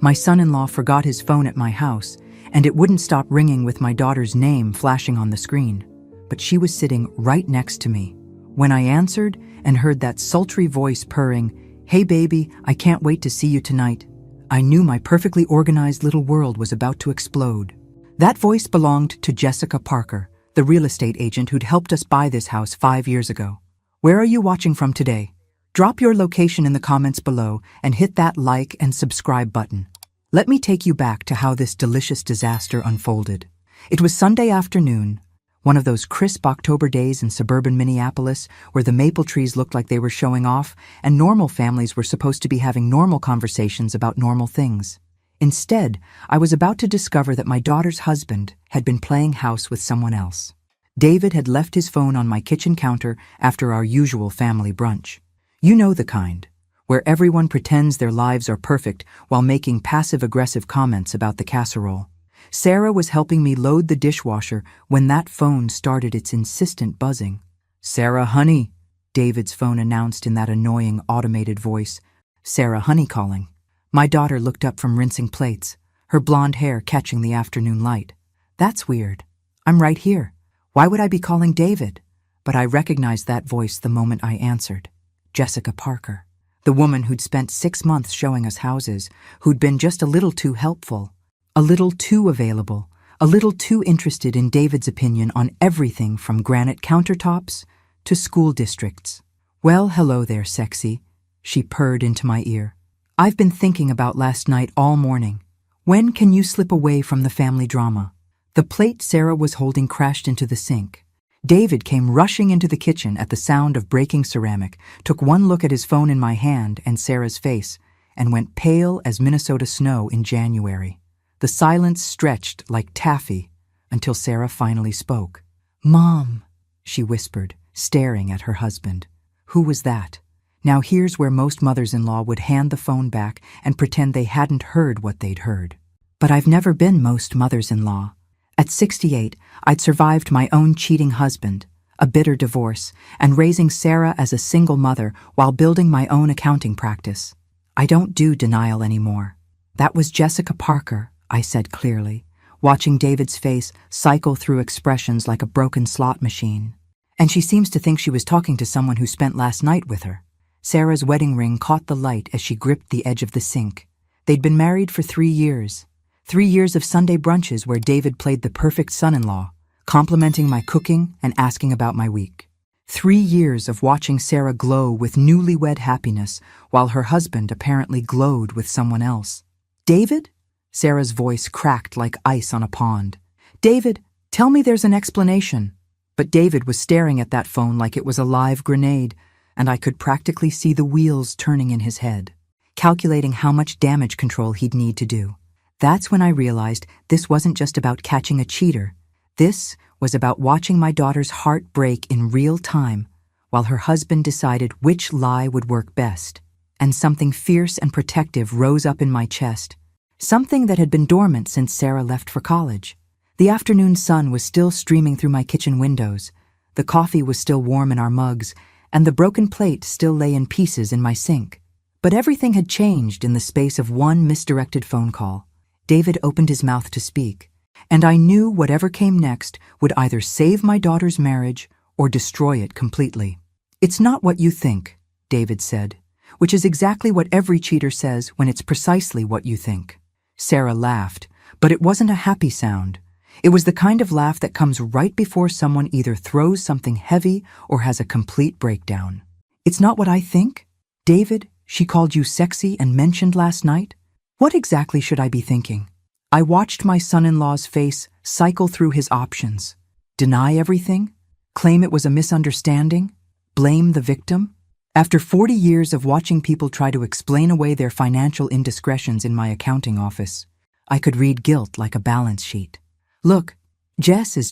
My son-in-law forgot his phone at my house, and it wouldn't stop ringing with my daughter's name flashing on the screen. But she was sitting right next to me. When I answered and heard that sultry voice purring, "Hey baby, I can't wait to see you tonight," I knew my perfectly organized little world was about to explode. That voice belonged to Jessica Parker, the real estate agent who'd helped us buy this house 5 years ago. Where are you watching from today? Drop your location in the comments below and hit that like and subscribe button. Let me take you back to how this delicious disaster unfolded. It was Sunday afternoon, one of those crisp October days in suburban Minneapolis where the maple trees looked like they were showing off and normal families were supposed to be having normal conversations about normal things. Instead, I was about to discover that my daughter's husband had been playing house with someone else. David had left his phone on my kitchen counter after our usual family brunch. You know the kind, where everyone pretends their lives are perfect while making passive-aggressive comments about the casserole. Sarah was helping me load the dishwasher when that phone started its insistent buzzing. "Sarah, honey," David's phone announced in that annoying automated voice. "Sarah, honey calling." My daughter looked up from rinsing plates, her blonde hair catching the afternoon light. "That's weird. I'm right here. Why would I be calling David?" But I recognized that voice the moment I answered. Jessica Parker, the woman who'd spent 6 months showing us houses, who'd been just a little too helpful, a little too available, a little too interested in David's opinion on everything from granite countertops to school districts. "Well, hello there, sexy," she purred into my ear. "I've been thinking about last night all morning. When can you slip away from the family drama?" The plate Sarah was holding crashed into the sink. David came rushing into the kitchen at the sound of breaking ceramic, took one look at his phone in my hand and Sarah's face, and went pale as Minnesota snow in January. The silence stretched like taffy until Sarah finally spoke. "Mom," she whispered, staring at her husband. Who was that? Now here's where most mothers-in-law would hand the phone back and pretend they hadn't heard what they'd heard. But I've never been most mothers-in-law. At 68, I'd survived my own cheating husband, a bitter divorce, and raising Sarah as a single mother while building my own accounting practice. I don't do denial anymore. "That was Jessica Parker," I said clearly, watching David's face cycle through expressions like a broken slot machine. "And she seems to think she was talking to someone who spent last night with her." Sarah's wedding ring caught the light as she gripped the edge of the sink. They'd been married for 3 years. 3 years of Sunday brunches where David played the perfect son-in-law, complimenting my cooking and asking about my week. 3 years of watching Sarah glow with newlywed happiness while her husband apparently glowed with someone else. "David?" Sarah's voice cracked like ice on a pond. "David, tell me there's an explanation." But David was staring at that phone like it was a live grenade, and I could practically see the wheels turning in his head, calculating how much damage control he'd need to do. That's when I realized this wasn't just about catching a cheater. This was about watching my daughter's heart break in real time while her husband decided which lie would work best. And something fierce and protective rose up in my chest, something that had been dormant since Sarah left for college. The afternoon sun was still streaming through my kitchen windows, the coffee was still warm in our mugs, and the broken plate still lay in pieces in my sink. But everything had changed in the space of one misdirected phone call. David opened his mouth to speak, and I knew whatever came next would either save my daughter's marriage or destroy it completely. "It's not what you think," David said, which is exactly what every cheater says when it's precisely what you think. Sarah laughed, but it wasn't a happy sound. It was the kind of laugh that comes right before someone either throws something heavy or has a complete breakdown. "It's not what I think? David, she called you sexy and mentioned last night? What exactly should I be thinking?" I watched my son-in-law's face cycle through his options. Deny everything? Claim it was a misunderstanding? Blame the victim? After 40 years of watching people try to explain away their financial indiscretions in my accounting office, I could read guilt like a balance sheet. "Look, Jess is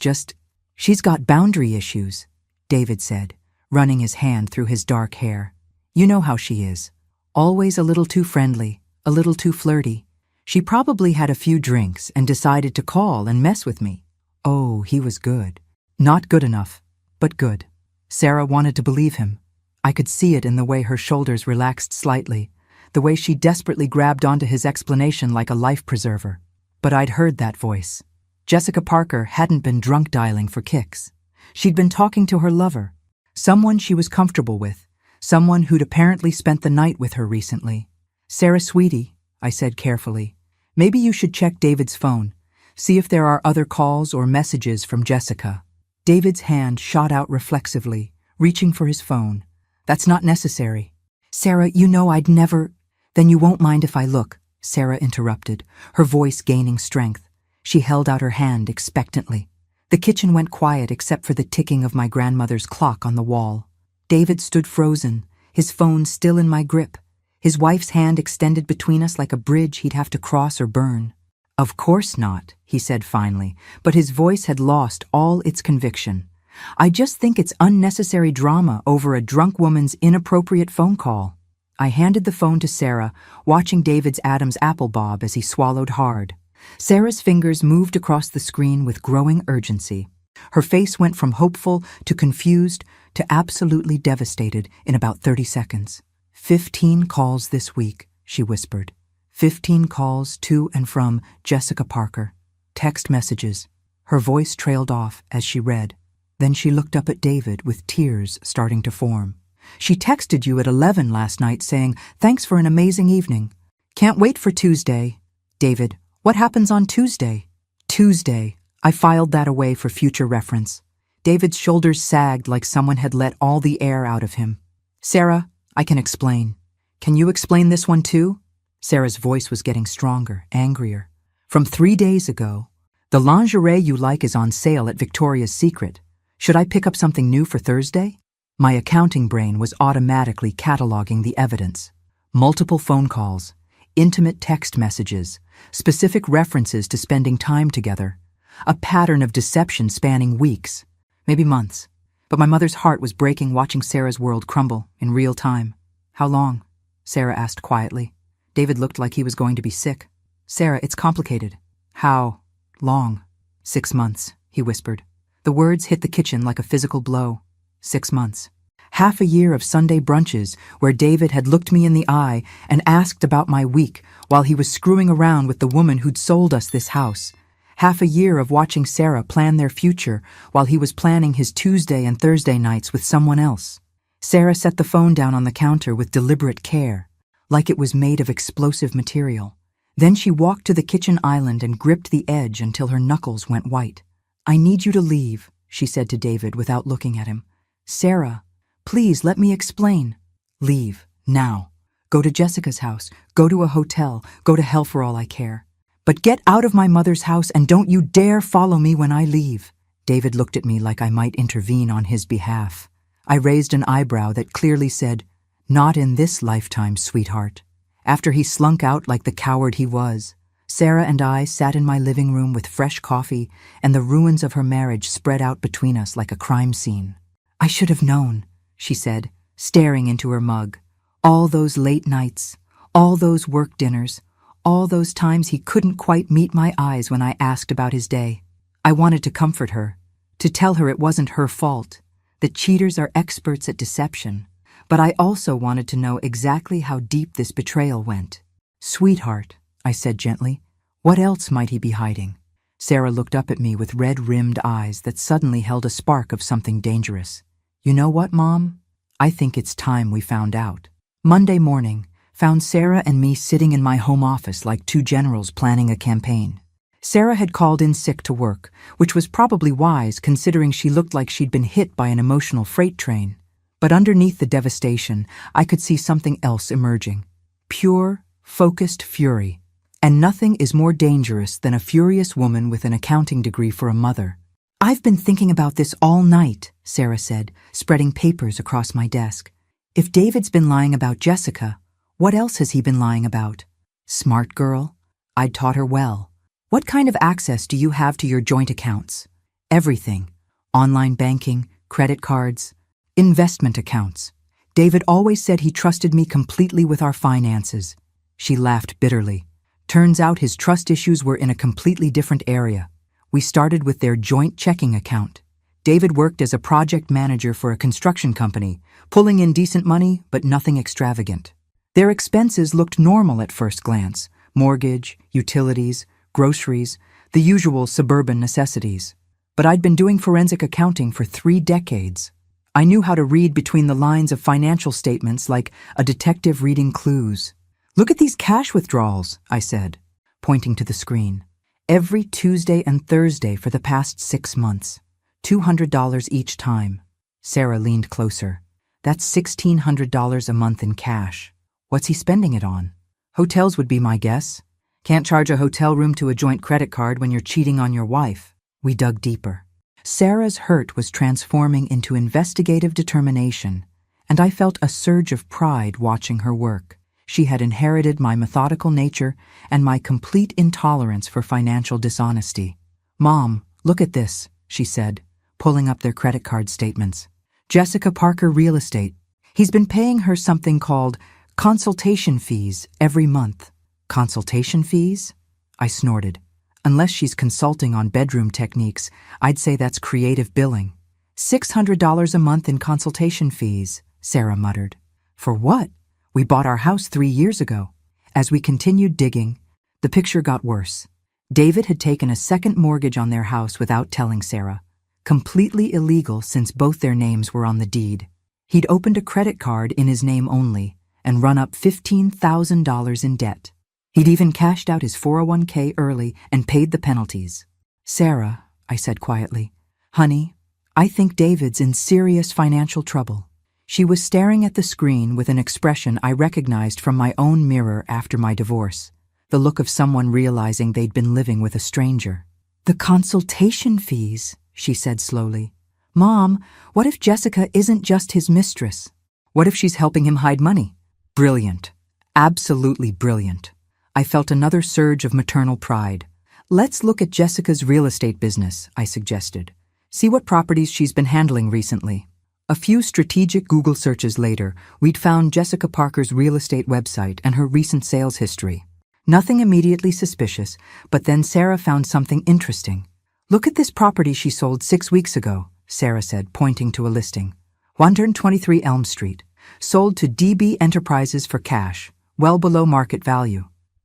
she's got boundary issues," David said, running his hand through his dark hair. "You know how she is. Always a little too friendly, a little too flirty. She probably had a few drinks and decided to call and mess with me." Oh, he was good. Not good enough, but good. Sarah wanted to believe him. I could see it in the way her shoulders relaxed slightly, the way she desperately grabbed onto his explanation like a life preserver. But I'd heard that voice. Jessica Parker hadn't been drunk dialing for kicks. She'd been talking to her lover, someone she was comfortable with, someone who'd apparently spent the night with her recently. "Sarah, sweetie," I said carefully, "maybe you should check David's phone, see if there are other calls or messages from Jessica." David's hand shot out reflexively, reaching for his phone. "That's not necessary." "Sarah, you know I'd never—" "Then you won't mind if I look," Sarah interrupted, her voice gaining strength. She held out her hand expectantly. The kitchen went quiet except for the ticking of my grandmother's clock on the wall. David stood frozen, his phone still in my grip, his wife's hand extended between us like a bridge he'd have to cross or burn. "Of course not," he said finally, but his voice had lost all its conviction. "I just think it's unnecessary drama over a drunk woman's inappropriate phone call." I handed the phone to Sarah, watching David's Adam's apple bob as he swallowed hard. Sarah's fingers moved across the screen with growing urgency. Her face went from hopeful to confused to absolutely devastated in about 30 seconds. 15 calls this week," she whispered. 15 calls to and from Jessica Parker. Text messages. Her voice trailed off as she read. Then she looked up at David with tears starting to form. "She texted you at 11 last night saying, 'Thanks for an amazing evening. Can't wait for Tuesday.' David, what happens on Tuesday?" "Tuesday." I filed that away for future reference. David's shoulders sagged like someone had let all the air out of him. "Sarah, I can explain. Can you explain this one too?" Sarah's voice was getting stronger, angrier. "From 3 days ago. The lingerie you like is on sale at Victoria's Secret. Should I pick up something new for Thursday?" My accounting brain was automatically cataloging the evidence. Multiple phone calls, intimate text messages, specific references to spending time together, a pattern of deception spanning weeks, maybe months. But my mother's heart was breaking watching Sarah's world crumble in real time. "How long?" Sarah asked quietly. David looked like he was going to be sick. "Sarah, it's complicated." "How long?" "6 months," he whispered. The words hit the kitchen like a physical blow. 6 months. Half a year of Sunday brunches where David had looked me in the eye and asked about my week while he was screwing around with the woman who'd sold us this house. Half a year of watching Sarah plan their future while he was planning his Tuesday and Thursday nights with someone else. Sarah set the phone down on the counter with deliberate care, like it was made of explosive material. Then she walked to the kitchen island and gripped the edge until her knuckles went white. "I need you to leave," she said to David without looking at him. "Sarah, please let me explain." "Leave, now. Go to Jessica's house, go to a hotel, go to hell for all I care. But get out of my mother's house and don't you dare follow me when I leave." David looked at me like I might intervene on his behalf. I raised an eyebrow that clearly said, "Not in this lifetime, sweetheart." After he slunk out like the coward he was, Sarah and I sat in my living room with fresh coffee and the ruins of her marriage spread out between us like a crime scene. "I should have known," she said, staring into her mug. "All those late nights, all those work dinners, all those times he couldn't quite meet my eyes when I asked about his day. I wanted to comfort her, to tell her it wasn't her fault, that cheaters are experts at deception. But I also wanted to know exactly how deep this betrayal went. "Sweetheart," I said gently, "what else might he be hiding?" Sarah looked up at me with red-rimmed eyes that suddenly held a spark of something dangerous. "You know what, Mom? I think it's time we found out." Monday morning found Sarah and me sitting in my home office like two generals planning a campaign. Sarah had called in sick to work, which was probably wise considering she looked like she'd been hit by an emotional freight train. But underneath the devastation, I could see something else emerging. Pure, focused fury. And nothing is more dangerous than a furious woman with an accounting degree for a mother. "I've been thinking about this all night," Sarah said, spreading papers across my desk. "If David's been lying about Jessica, what else has he been lying about?" Smart girl. I'd taught her well. "What kind of access do you have to your joint accounts?" "Everything. Online banking, credit cards, investment accounts. David always said he trusted me completely with our finances." She laughed bitterly. Turns out his trust issues were in a completely different area. We started with their joint checking account. David worked as a project manager for a construction company, pulling in decent money but nothing extravagant. Their expenses looked normal at first glance: mortgage, utilities, groceries, the usual suburban necessities. But I'd been doing forensic accounting for 3 decades. I knew how to read between the lines of financial statements like a detective reading clues. "Look at these cash withdrawals," I said, pointing to the screen. "Every Tuesday and Thursday for the past 6 months. $200 each time." Sarah leaned closer. "That's $1,600 a month in cash. What's he spending it on?" "Hotels would be my guess. Can't charge a hotel room to a joint credit card when you're cheating on your wife." We dug deeper. Sarah's hurt was transforming into investigative determination, and I felt a surge of pride watching her work. She had inherited my methodical nature and my complete intolerance for financial dishonesty. "Mom, look at this," she said, pulling up their credit card statements. "Jessica Parker Real Estate. He's been paying her something called consultation fees every month." "Consultation fees?" I snorted. "Unless she's consulting on bedroom techniques, I'd say that's creative billing." $600 a month in consultation fees," Sarah muttered. "For what? We bought our house 3 years ago." As we continued digging, the picture got worse. David had taken a second mortgage on their house without telling Sarah. Completely illegal since both their names were on the deed. He'd opened a credit card in his name only and run up $15,000 in debt. He'd even cashed out his 401k early and paid the penalties. "Sarah," I said quietly, "honey, I think David's in serious financial trouble." She was staring at the screen with an expression I recognized from my own mirror after my divorce, the look of someone realizing they'd been living with a stranger. "The consultation fees," she said slowly. "Mom, what if Jessica isn't just his mistress? What if she's helping him hide money?" Brilliant. Absolutely brilliant. I felt another surge of maternal pride. "Let's look at Jessica's real estate business," I suggested. "See what properties she's been handling recently." A few strategic Google searches later, we'd found Jessica Parker's real estate website and her recent sales history. Nothing immediately suspicious, but then Sarah found something interesting. "Look at this property she sold 6 weeks ago," Sarah said, pointing to a listing. 123 Elm Street. Sold to DB Enterprises for cash, well below market value.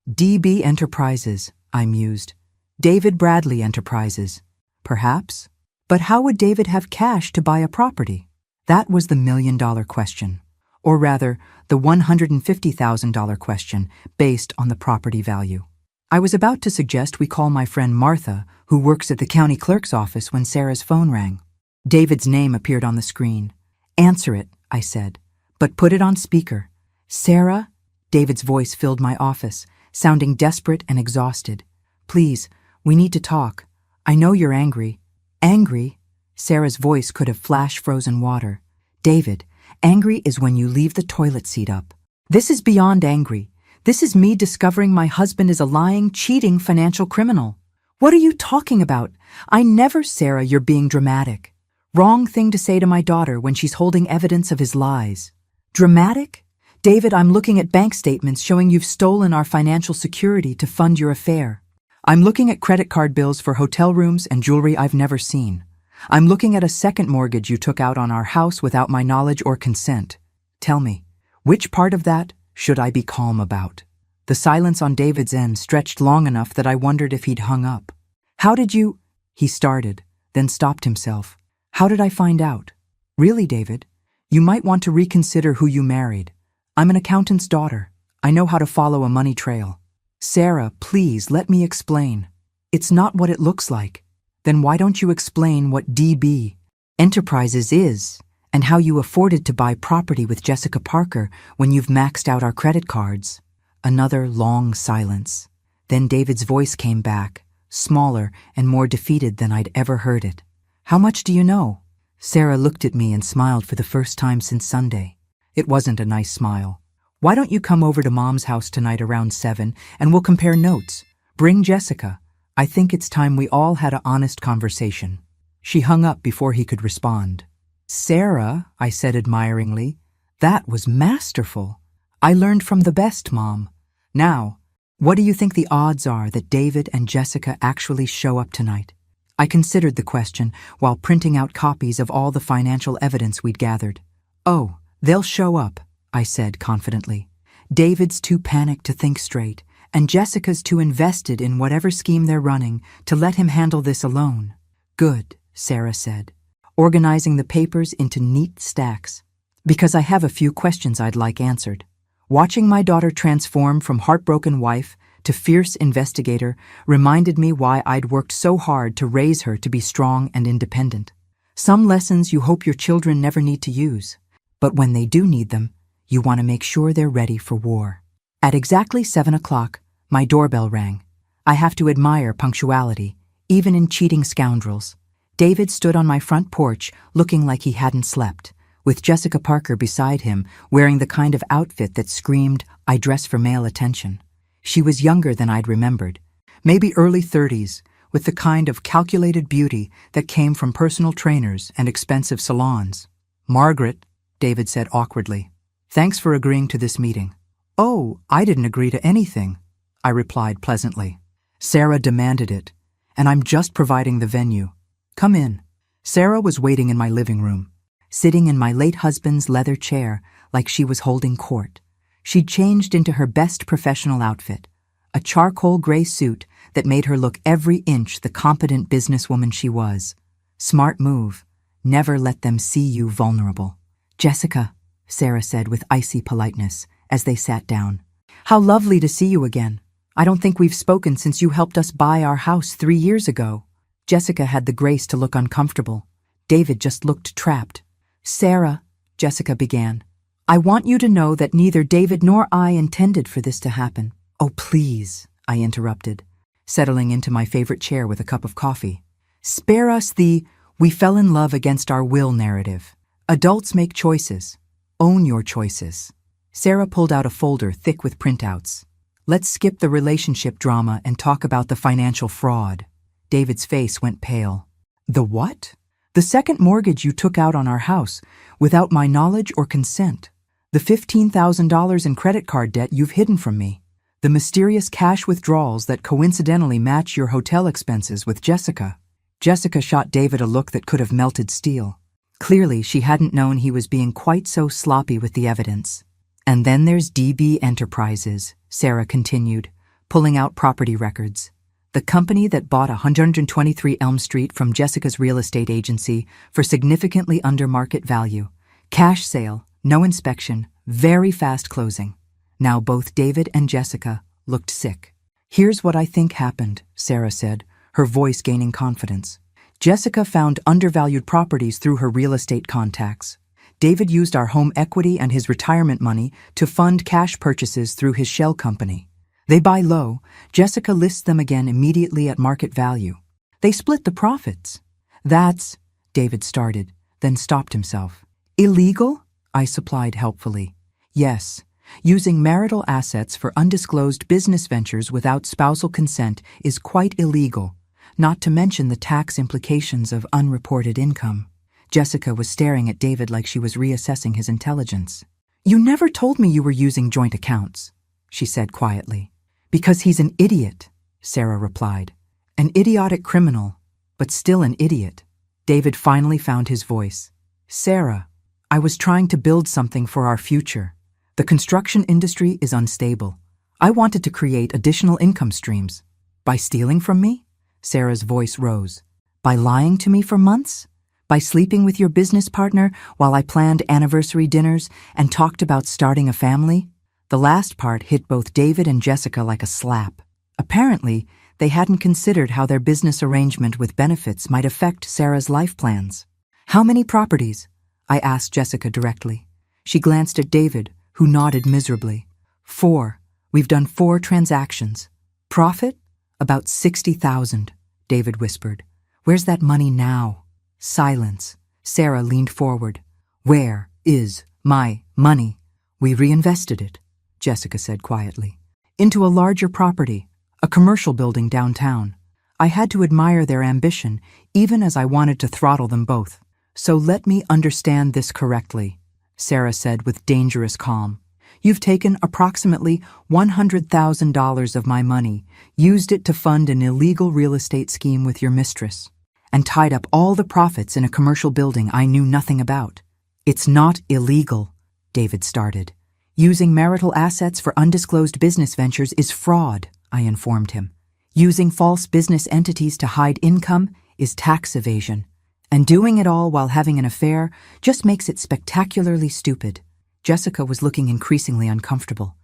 DB Enterprises, I mused. David Bradley Enterprises. Perhaps? But how would David have cash to buy a property? That was the $1,000,000 question. Or rather, the $150,000 question based on the property value. I was about to suggest we call my friend Martha, who works at the county clerk's office, when Sarah's phone rang. David's name appeared on the screen. "Answer it," I said, "but put it on speaker." "Sarah?" David's voice filled my office, sounding desperate and exhausted. "Please, we need to talk. I know you're angry." "Angry?" Sarah's voice could have flash-frozen water. "David, angry is when you leave the toilet seat up. This is beyond angry. This is me discovering my husband is a lying, cheating financial criminal." "What are you talking about? I never..." "Sarah, you're being dramatic. Wrong thing to say to my daughter when she's holding evidence of his lies." "Dramatic? David, I'm looking at bank statements showing you've stolen our financial security to fund your affair. I'm looking at credit card bills for hotel rooms and jewelry I've never seen. I'm looking at a second mortgage you took out on our house without my knowledge or consent. Tell me, which part of that should I be calm about?" The silence on David's end stretched long enough that I wondered if he'd hung up. "How did you..." he started, then stopped himself. "How did I find out? Really, David, you might want to reconsider who you married. I'm an accountant's daughter. I know how to follow a money trail." "Sarah, please let me explain." "It's not what it looks like." "Then why don't you explain what DB Enterprises is and how you afforded to buy property with Jessica Parker when you've maxed out our credit cards?" Another long silence. Then David's voice came back, smaller and more defeated than I'd ever heard it. "How much do you know?" Sarah looked at me and smiled for the first time since Sunday. It wasn't a nice smile. "Why don't you come over to Mom's house tonight around 7 and we'll compare notes. Bring Jessica. I think it's time we all had an honest conversation." She hung up before he could respond. "Sarah," I said admiringly, "that was masterful. I learned from the best, Mom. Now, what do you think the odds are that David and Jessica actually show up tonight?" I considered the question while printing out copies of all the financial evidence we'd gathered. "Oh, they'll show up," I said confidently. David's too panicked to think straight, and Jessica's too invested in whatever scheme they're running to let him handle this alone. Good, Sarah said, organizing the papers into neat stacks. Because I have a few questions I'd like answered. Watching my daughter transform from heartbroken wife to fierce investigator reminded me why I'd worked so hard to raise her to be strong and independent. Some lessons you hope your children never need to use, but when they do need them, you want to make sure they're ready for war. At exactly 7 o'clock, my doorbell rang. I have to admire punctuality, even in cheating scoundrels. David stood on my front porch looking like he hadn't slept, with Jessica Parker beside him wearing the kind of outfit that screamed, "I dress for male attention." She was younger than I'd remembered, maybe early 30s, with the kind of calculated beauty that came from personal trainers and expensive salons. "Margaret," David said awkwardly, "thanks for agreeing to this meeting." "Oh, I didn't agree to anything," I replied pleasantly. "Sarah demanded it, and I'm just providing the venue. Come in." Sarah was waiting in my living room, sitting in my late husband's leather chair like she was holding court. She'd changed into her best professional outfit, a charcoal gray suit that made her look every inch the competent businesswoman she was. Smart move. Never let them see you vulnerable. "Jessica," Sarah said with icy politeness as they sat down. "How lovely to see you again. I don't think we've spoken since you helped us buy our house 3 years ago." Jessica had the grace to look uncomfortable. David just looked trapped. "Sarah," Jessica began, "I want you to know that neither David nor I intended for this to happen." "Oh, please," I interrupted, settling into my favorite chair with a cup of coffee. "Spare us the 'we fell in love against our will' narrative. Adults make choices. Own your choices." Sarah pulled out a folder thick with printouts. "Let's skip the relationship drama and talk about the financial fraud." David's face went pale. "The what?" "The second mortgage you took out on our house without my knowledge or consent. The $15,000 in credit card debt you've hidden from me. The mysterious cash withdrawals that coincidentally match your hotel expenses with Jessica." Jessica shot David a look that could have melted steel. Clearly, she hadn't known he was being quite so sloppy with the evidence. "And then there's DB Enterprises," Sarah continued, pulling out property records. "The company that bought 123 Elm Street from Jessica's real estate agency for significantly under market value. Cash sale, no inspection, very fast closing." Now both David and Jessica looked sick. "Here's what I think happened," Sarah said, her voice gaining confidence. "Jessica found undervalued properties through her real estate contacts. David used our home equity and his retirement money to fund cash purchases through his shell company. They buy low, Jessica lists them again immediately at market value. They split the profits." "That's," David started, then stopped himself. "Illegal?" I supplied helpfully. "Yes. Using marital assets for undisclosed business ventures without spousal consent is quite illegal, not to mention the tax implications of unreported income." Jessica was staring at David like she was reassessing his intelligence. "You never told me you were using joint accounts," she said quietly. "Because he's an idiot," Sarah replied. "An idiotic criminal, but still an idiot." David finally found his voice. "Sarah, I was trying to build something for our future. The construction industry is unstable. I wanted to create additional income streams. By stealing from me?" Sarah's voice rose. "By lying to me for months? By sleeping with your business partner while I planned anniversary dinners and talked about starting a family?" The last part hit both David and Jessica like a slap. Apparently, they hadn't considered how their business arrangement with benefits might affect Sarah's life plans. "How many properties?" I asked Jessica directly. She glanced at David, who nodded miserably. 4. We've done 4 transactions. Profit? About 60,000, David whispered. "Where's that money now?" Silence. Sarah leaned forward. "Where is my money?" "We reinvested it," Jessica said quietly, "into a larger property, a commercial building downtown. I had to admire their ambition, even as I wanted to throttle them both. So let me understand this correctly," Sarah said with dangerous calm. "You've taken approximately $100,000 of my money, used it to fund an illegal real estate scheme with your mistress, and tied up all the profits in a commercial building I knew nothing about." "It's not illegal," David started. Using marital assets for undisclosed business ventures is fraud, I informed him. Using false business entities to hide income is tax evasion. And doing it all while having an affair just makes it spectacularly stupid. Jessica was looking increasingly uncomfortable.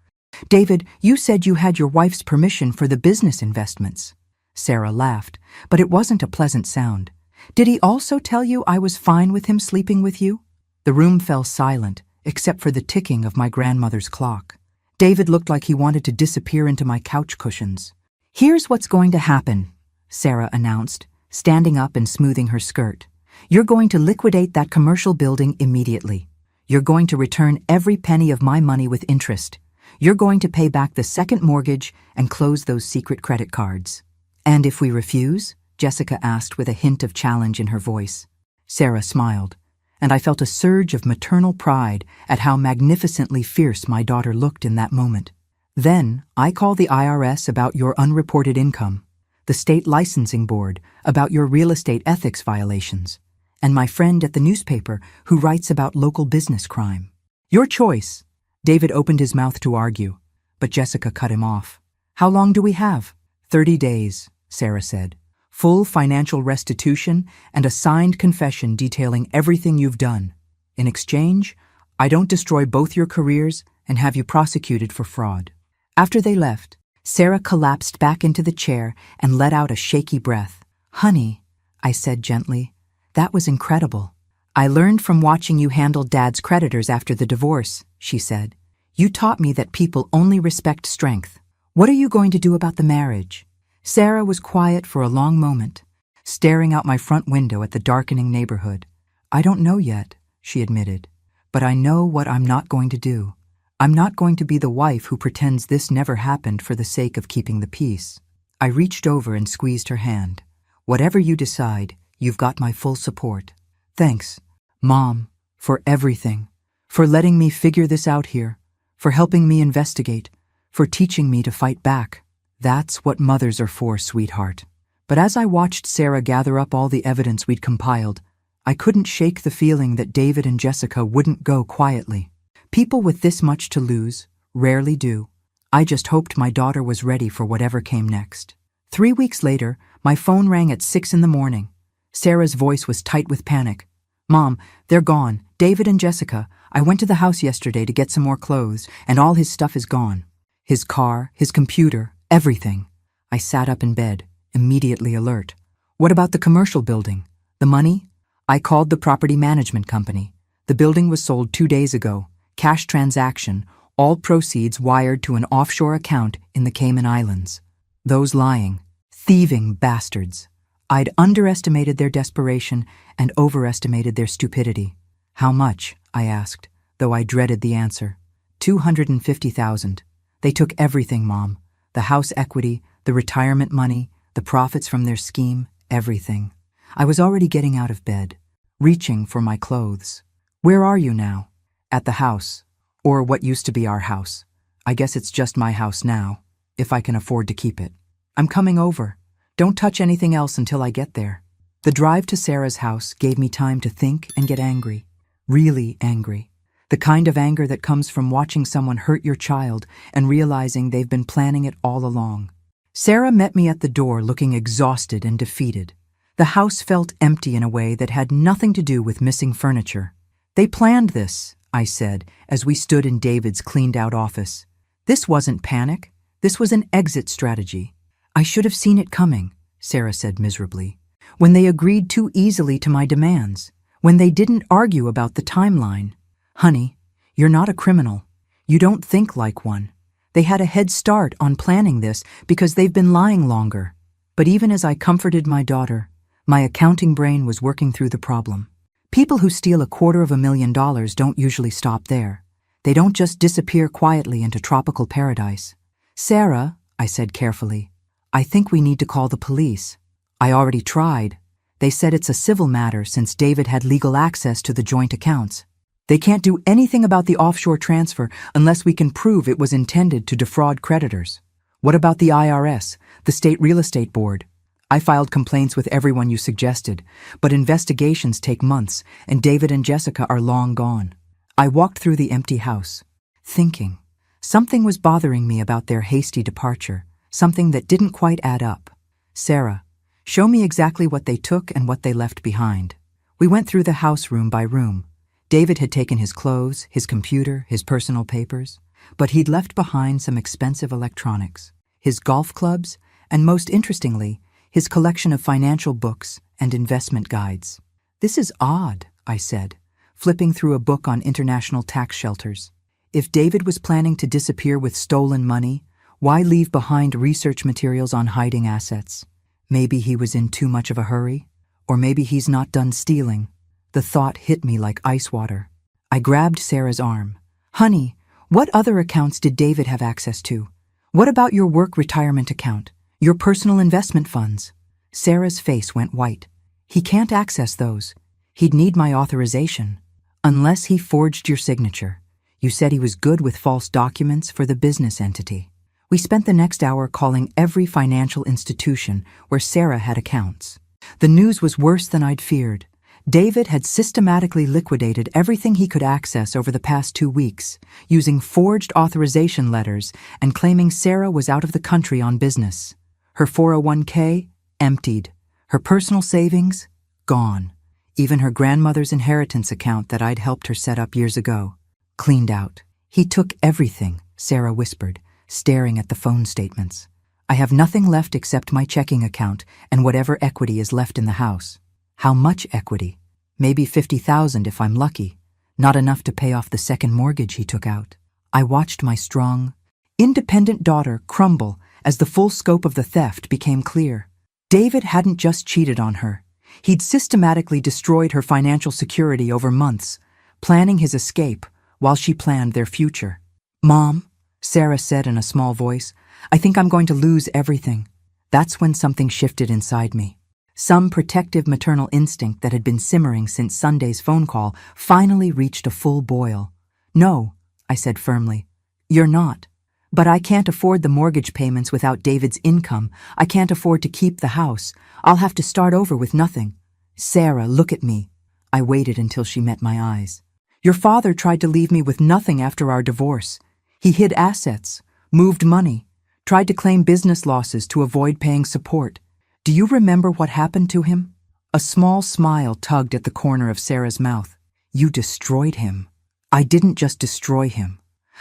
David, you said you had your wife's permission for the business investments. Sarah laughed, but it wasn't a pleasant sound. Did he also tell you I was fine with him sleeping with you? The room fell silent, except for the ticking of my grandmother's clock. David looked like he wanted to disappear into my couch cushions. Here's what's going to happen, Sarah announced, standing up and smoothing her skirt. You're going to liquidate that commercial building immediately. You're going to return every penny of my money with interest. You're going to pay back the second mortgage and close those secret credit cards. And if we refuse? Jessica asked with a hint of challenge in her voice. Sarah smiled, and I felt a surge of maternal pride at how magnificently fierce my daughter looked in that moment. Then I call the IRS about your unreported income, the state licensing board about your real estate ethics violations, and my friend at the newspaper who writes about local business crime. Your choice. David opened his mouth to argue, but Jessica cut him off. How long do we have? 30 days, Sarah said. Full financial restitution and a signed confession detailing everything you've done. In exchange, I don't destroy both your careers and have you prosecuted for fraud. After they left, Sarah collapsed back into the chair and let out a shaky breath. Honey, I said gently, that was incredible. I learned from watching you handle Dad's creditors after the divorce, she said. You taught me that people only respect strength. What are you going to do about the marriage? Sarah was quiet for a long moment, staring out my front window at the darkening neighborhood. I don't know yet, she admitted, but I know what I'm not going to do. I'm not going to be the wife who pretends this never happened for the sake of keeping the peace. I reached over and squeezed her hand. Whatever you decide, you've got my full support. Thanks, Mom, for everything, for letting me figure this out here, for helping me investigate, for teaching me to fight back. That's what mothers are for, sweetheart. But as I watched Sarah gather up all the evidence we'd compiled, I couldn't shake the feeling that David and Jessica wouldn't go quietly. People with this much to lose rarely do. I just hoped my daughter was ready for whatever came next. 3 weeks later, my phone rang at 6 in the morning. Sarah's voice was tight with panic. Mom, they're gone. David and Jessica. I went to the house yesterday to get some more clothes, and all his stuff is gone. His car, his computer, everything. I sat up in bed, immediately alert. What about the commercial building? The money? I called the property management company. The building was sold 2 days ago. Cash transaction, all proceeds wired to an offshore account in the Cayman Islands. Those lying, thieving bastards. I'd underestimated their desperation and overestimated their stupidity. How much? I asked, though I dreaded the answer. $250,000. They took everything, Mom. The house equity, the retirement money, the profits from their scheme, everything. I was already getting out of bed, reaching for my clothes. Where are you now? At the house, or what used to be our house. I guess it's just my house now, if I can afford to keep it. I'm coming over. Don't touch anything else until I get there. The drive to Sarah's house gave me time to think and get angry. Really angry. The kind of anger that comes from watching someone hurt your child and realizing they've been planning it all along. Sarah met me at the door looking exhausted and defeated. The house felt empty in a way that had nothing to do with missing furniture. They planned this, I said, as we stood in David's cleaned-out office. This wasn't panic. This was an exit strategy. I should have seen it coming, Sarah said miserably. When they agreed too easily to my demands. When they didn't argue about the timeline. Honey, you're not a criminal. You don't think like one. They had a head start on planning this because they've been lying longer. But even as I comforted my daughter, my accounting brain was working through the problem. People who steal $250,000 don't usually stop there. They don't just disappear quietly into tropical paradise. Sarah, I said carefully, I think we need to call the police. I already tried. They said it's a civil matter since David had legal access to the joint accounts. They can't do anything about the offshore transfer unless we can prove it was intended to defraud creditors. What about the IRS, the State Real Estate Board? I filed complaints with everyone you suggested, but investigations take months, and David and Jessica are long gone. I walked through the empty house, thinking. Something was bothering me about their hasty departure, something that didn't quite add up. Sarah, show me exactly what they took and what they left behind. We went through the house room by room. David had taken his clothes, his computer, his personal papers, but he'd left behind some expensive electronics, his golf clubs, and most interestingly, his collection of financial books and investment guides. This is odd, I said, flipping through a book on international tax shelters. If David was planning to disappear with stolen money, why leave behind research materials on hiding assets? Maybe he was in too much of a hurry? Or maybe he's not done stealing. The thought hit me like ice water. I grabbed Sarah's arm. Honey, what other accounts did David have access to? What about your work retirement account? Your personal investment funds? Sarah's face went white. He can't access those. He'd need my authorization. Unless he forged your signature. You said he was good with false documents for the business entity. We spent the next hour calling every financial institution where Sarah had accounts. The news was worse than I'd feared. David had systematically liquidated everything he could access over the past 2 weeks, using forged authorization letters and claiming Sarah was out of the country on business. Her 401k, emptied. Her personal savings, gone. Even her grandmother's inheritance account that I'd helped her set up years ago, cleaned out. He took everything, Sarah whispered, staring at the phone statements. I have nothing left except my checking account and whatever equity is left in the house. How much equity? Maybe $50,000 if I'm lucky. Not enough to pay off the second mortgage he took out. I watched my strong, independent daughter crumble as the full scope of the theft became clear. David hadn't just cheated on her. He'd systematically destroyed her financial security over months, planning his escape while she planned their future. Mom, Sarah said in a small voice, I think I'm going to lose everything. That's when something shifted inside me. Some protective maternal instinct that had been simmering since Sunday's phone call finally reached a full boil. No, I said firmly. You're not. But I can't afford the mortgage payments without David's income. I can't afford to keep the house. I'll have to start over with nothing. Sarah, look at me. I waited until she met my eyes. Your father tried to leave me with nothing after our divorce. He hid assets, moved money, tried to claim business losses to avoid paying support. Do you remember what happened to him? A small smile tugged at the corner of Sarah's mouth. You destroyed him. I didn't just destroy him.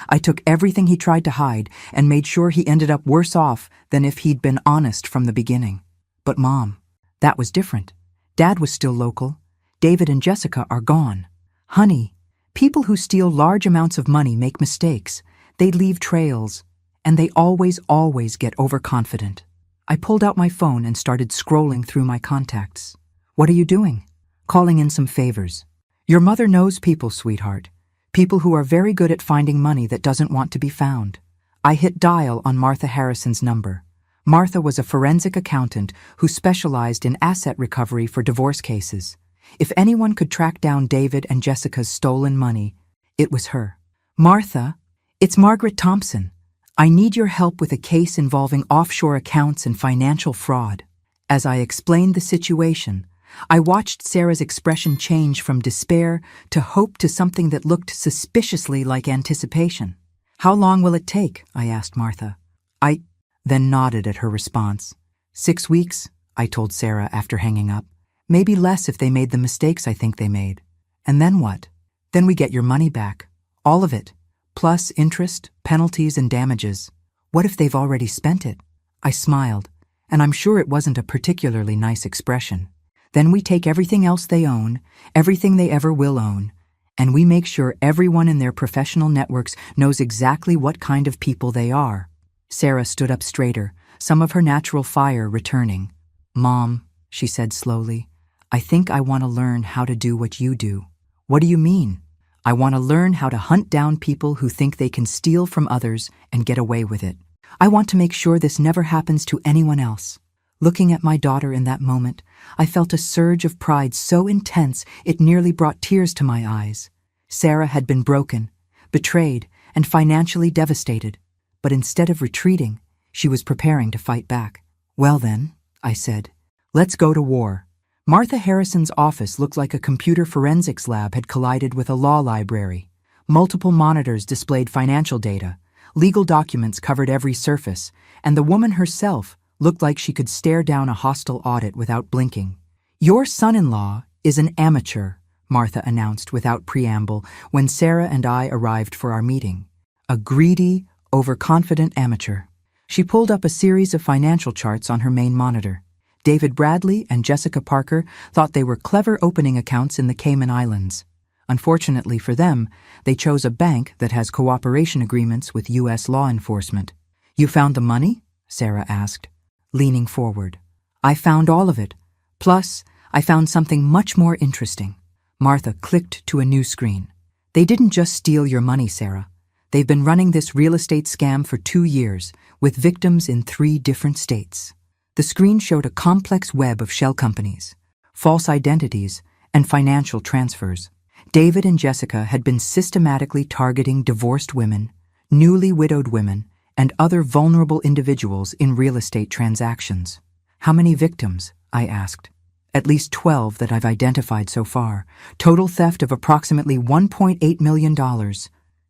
I took everything he tried to hide and made sure he ended up worse off than if he'd been honest from the beginning. But Mom, that was different. Dad was still local. David and Jessica are gone. Honey, people who steal large amounts of money make mistakes. They leave trails, and they always get overconfident. I pulled out my phone and started scrolling through my contacts. What are you doing? Calling in some favors. Your mother knows people, sweetheart. People who are very good at finding money that doesn't want to be found. I hit dial on Martha Harrison's number. Martha was a forensic accountant who specialized in asset recovery for divorce cases. If anyone could track down David and Jessica's stolen money, it was her. Martha, it's Margaret Thompson. I need your help with a case involving offshore accounts and financial fraud. As I explained the situation, I watched Sarah's expression change from despair to hope to something that looked suspiciously like anticipation. How long will it take? I asked Martha. I then nodded at her response. 6 weeks, I told Sarah after hanging up. Maybe less if they made the mistakes I think they made. And then what? Then we get your money back. All of it. Plus interest, penalties, and damages. What if they've already spent it? I smiled, and I'm sure it wasn't a particularly nice expression. Then we take everything else they own, everything they ever will own, and we make sure everyone in their professional networks knows exactly what kind of people they are. Sarah stood up straighter, some of her natural fire returning. Mom, she said slowly, I think I want to learn how to do what you do. What do you mean? I want to learn how to hunt down people who think they can steal from others and get away with it. I want to make sure this never happens to anyone else. Looking at my daughter in that moment, I felt a surge of pride so intense it nearly brought tears to my eyes. Sarah had been broken, betrayed, and financially devastated. But instead of retreating, she was preparing to fight back. Well then, I said, let's go to war. Martha Harrison's office looked like a computer forensics lab had collided with a law library. Multiple monitors displayed financial data, legal documents covered every surface, and the woman herself looked like she could stare down a hostile audit without blinking. "Your son-in-law is an amateur," Martha announced without preamble when Sarah and I arrived for our meeting. "A greedy, overconfident amateur." She pulled up a series of financial charts on her main monitor. David Bradley and Jessica Parker thought they were clever opening accounts in the Cayman Islands. Unfortunately for them, they chose a bank that has cooperation agreements with U.S. law enforcement. "You found the money?" Sarah asked, leaning forward. "I found all of it. Plus, I found something much more interesting." Martha clicked to a new screen. "They didn't just steal your money, Sarah. They've been running this real estate scam for 2 years, with victims in 3 different states." The screen showed a complex web of shell companies, false identities, and financial transfers. David and Jessica had been systematically targeting divorced women, newly widowed women, and other vulnerable individuals in real estate transactions. "How many victims?" I asked. "At least 12 that I've identified so far. Total theft of approximately $1.8 million.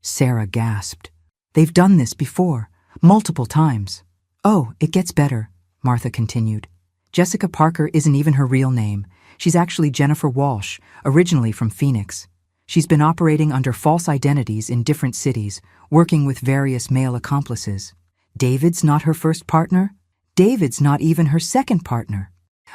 Sarah gasped. "They've done this before, multiple times." "Oh, it gets better," Martha continued. "Jessica Parker isn't even her real name. She's actually Jennifer Walsh, originally from Phoenix. She's been operating under false identities in different cities, working with various male accomplices. David's not her first partner. David's not even her second partner.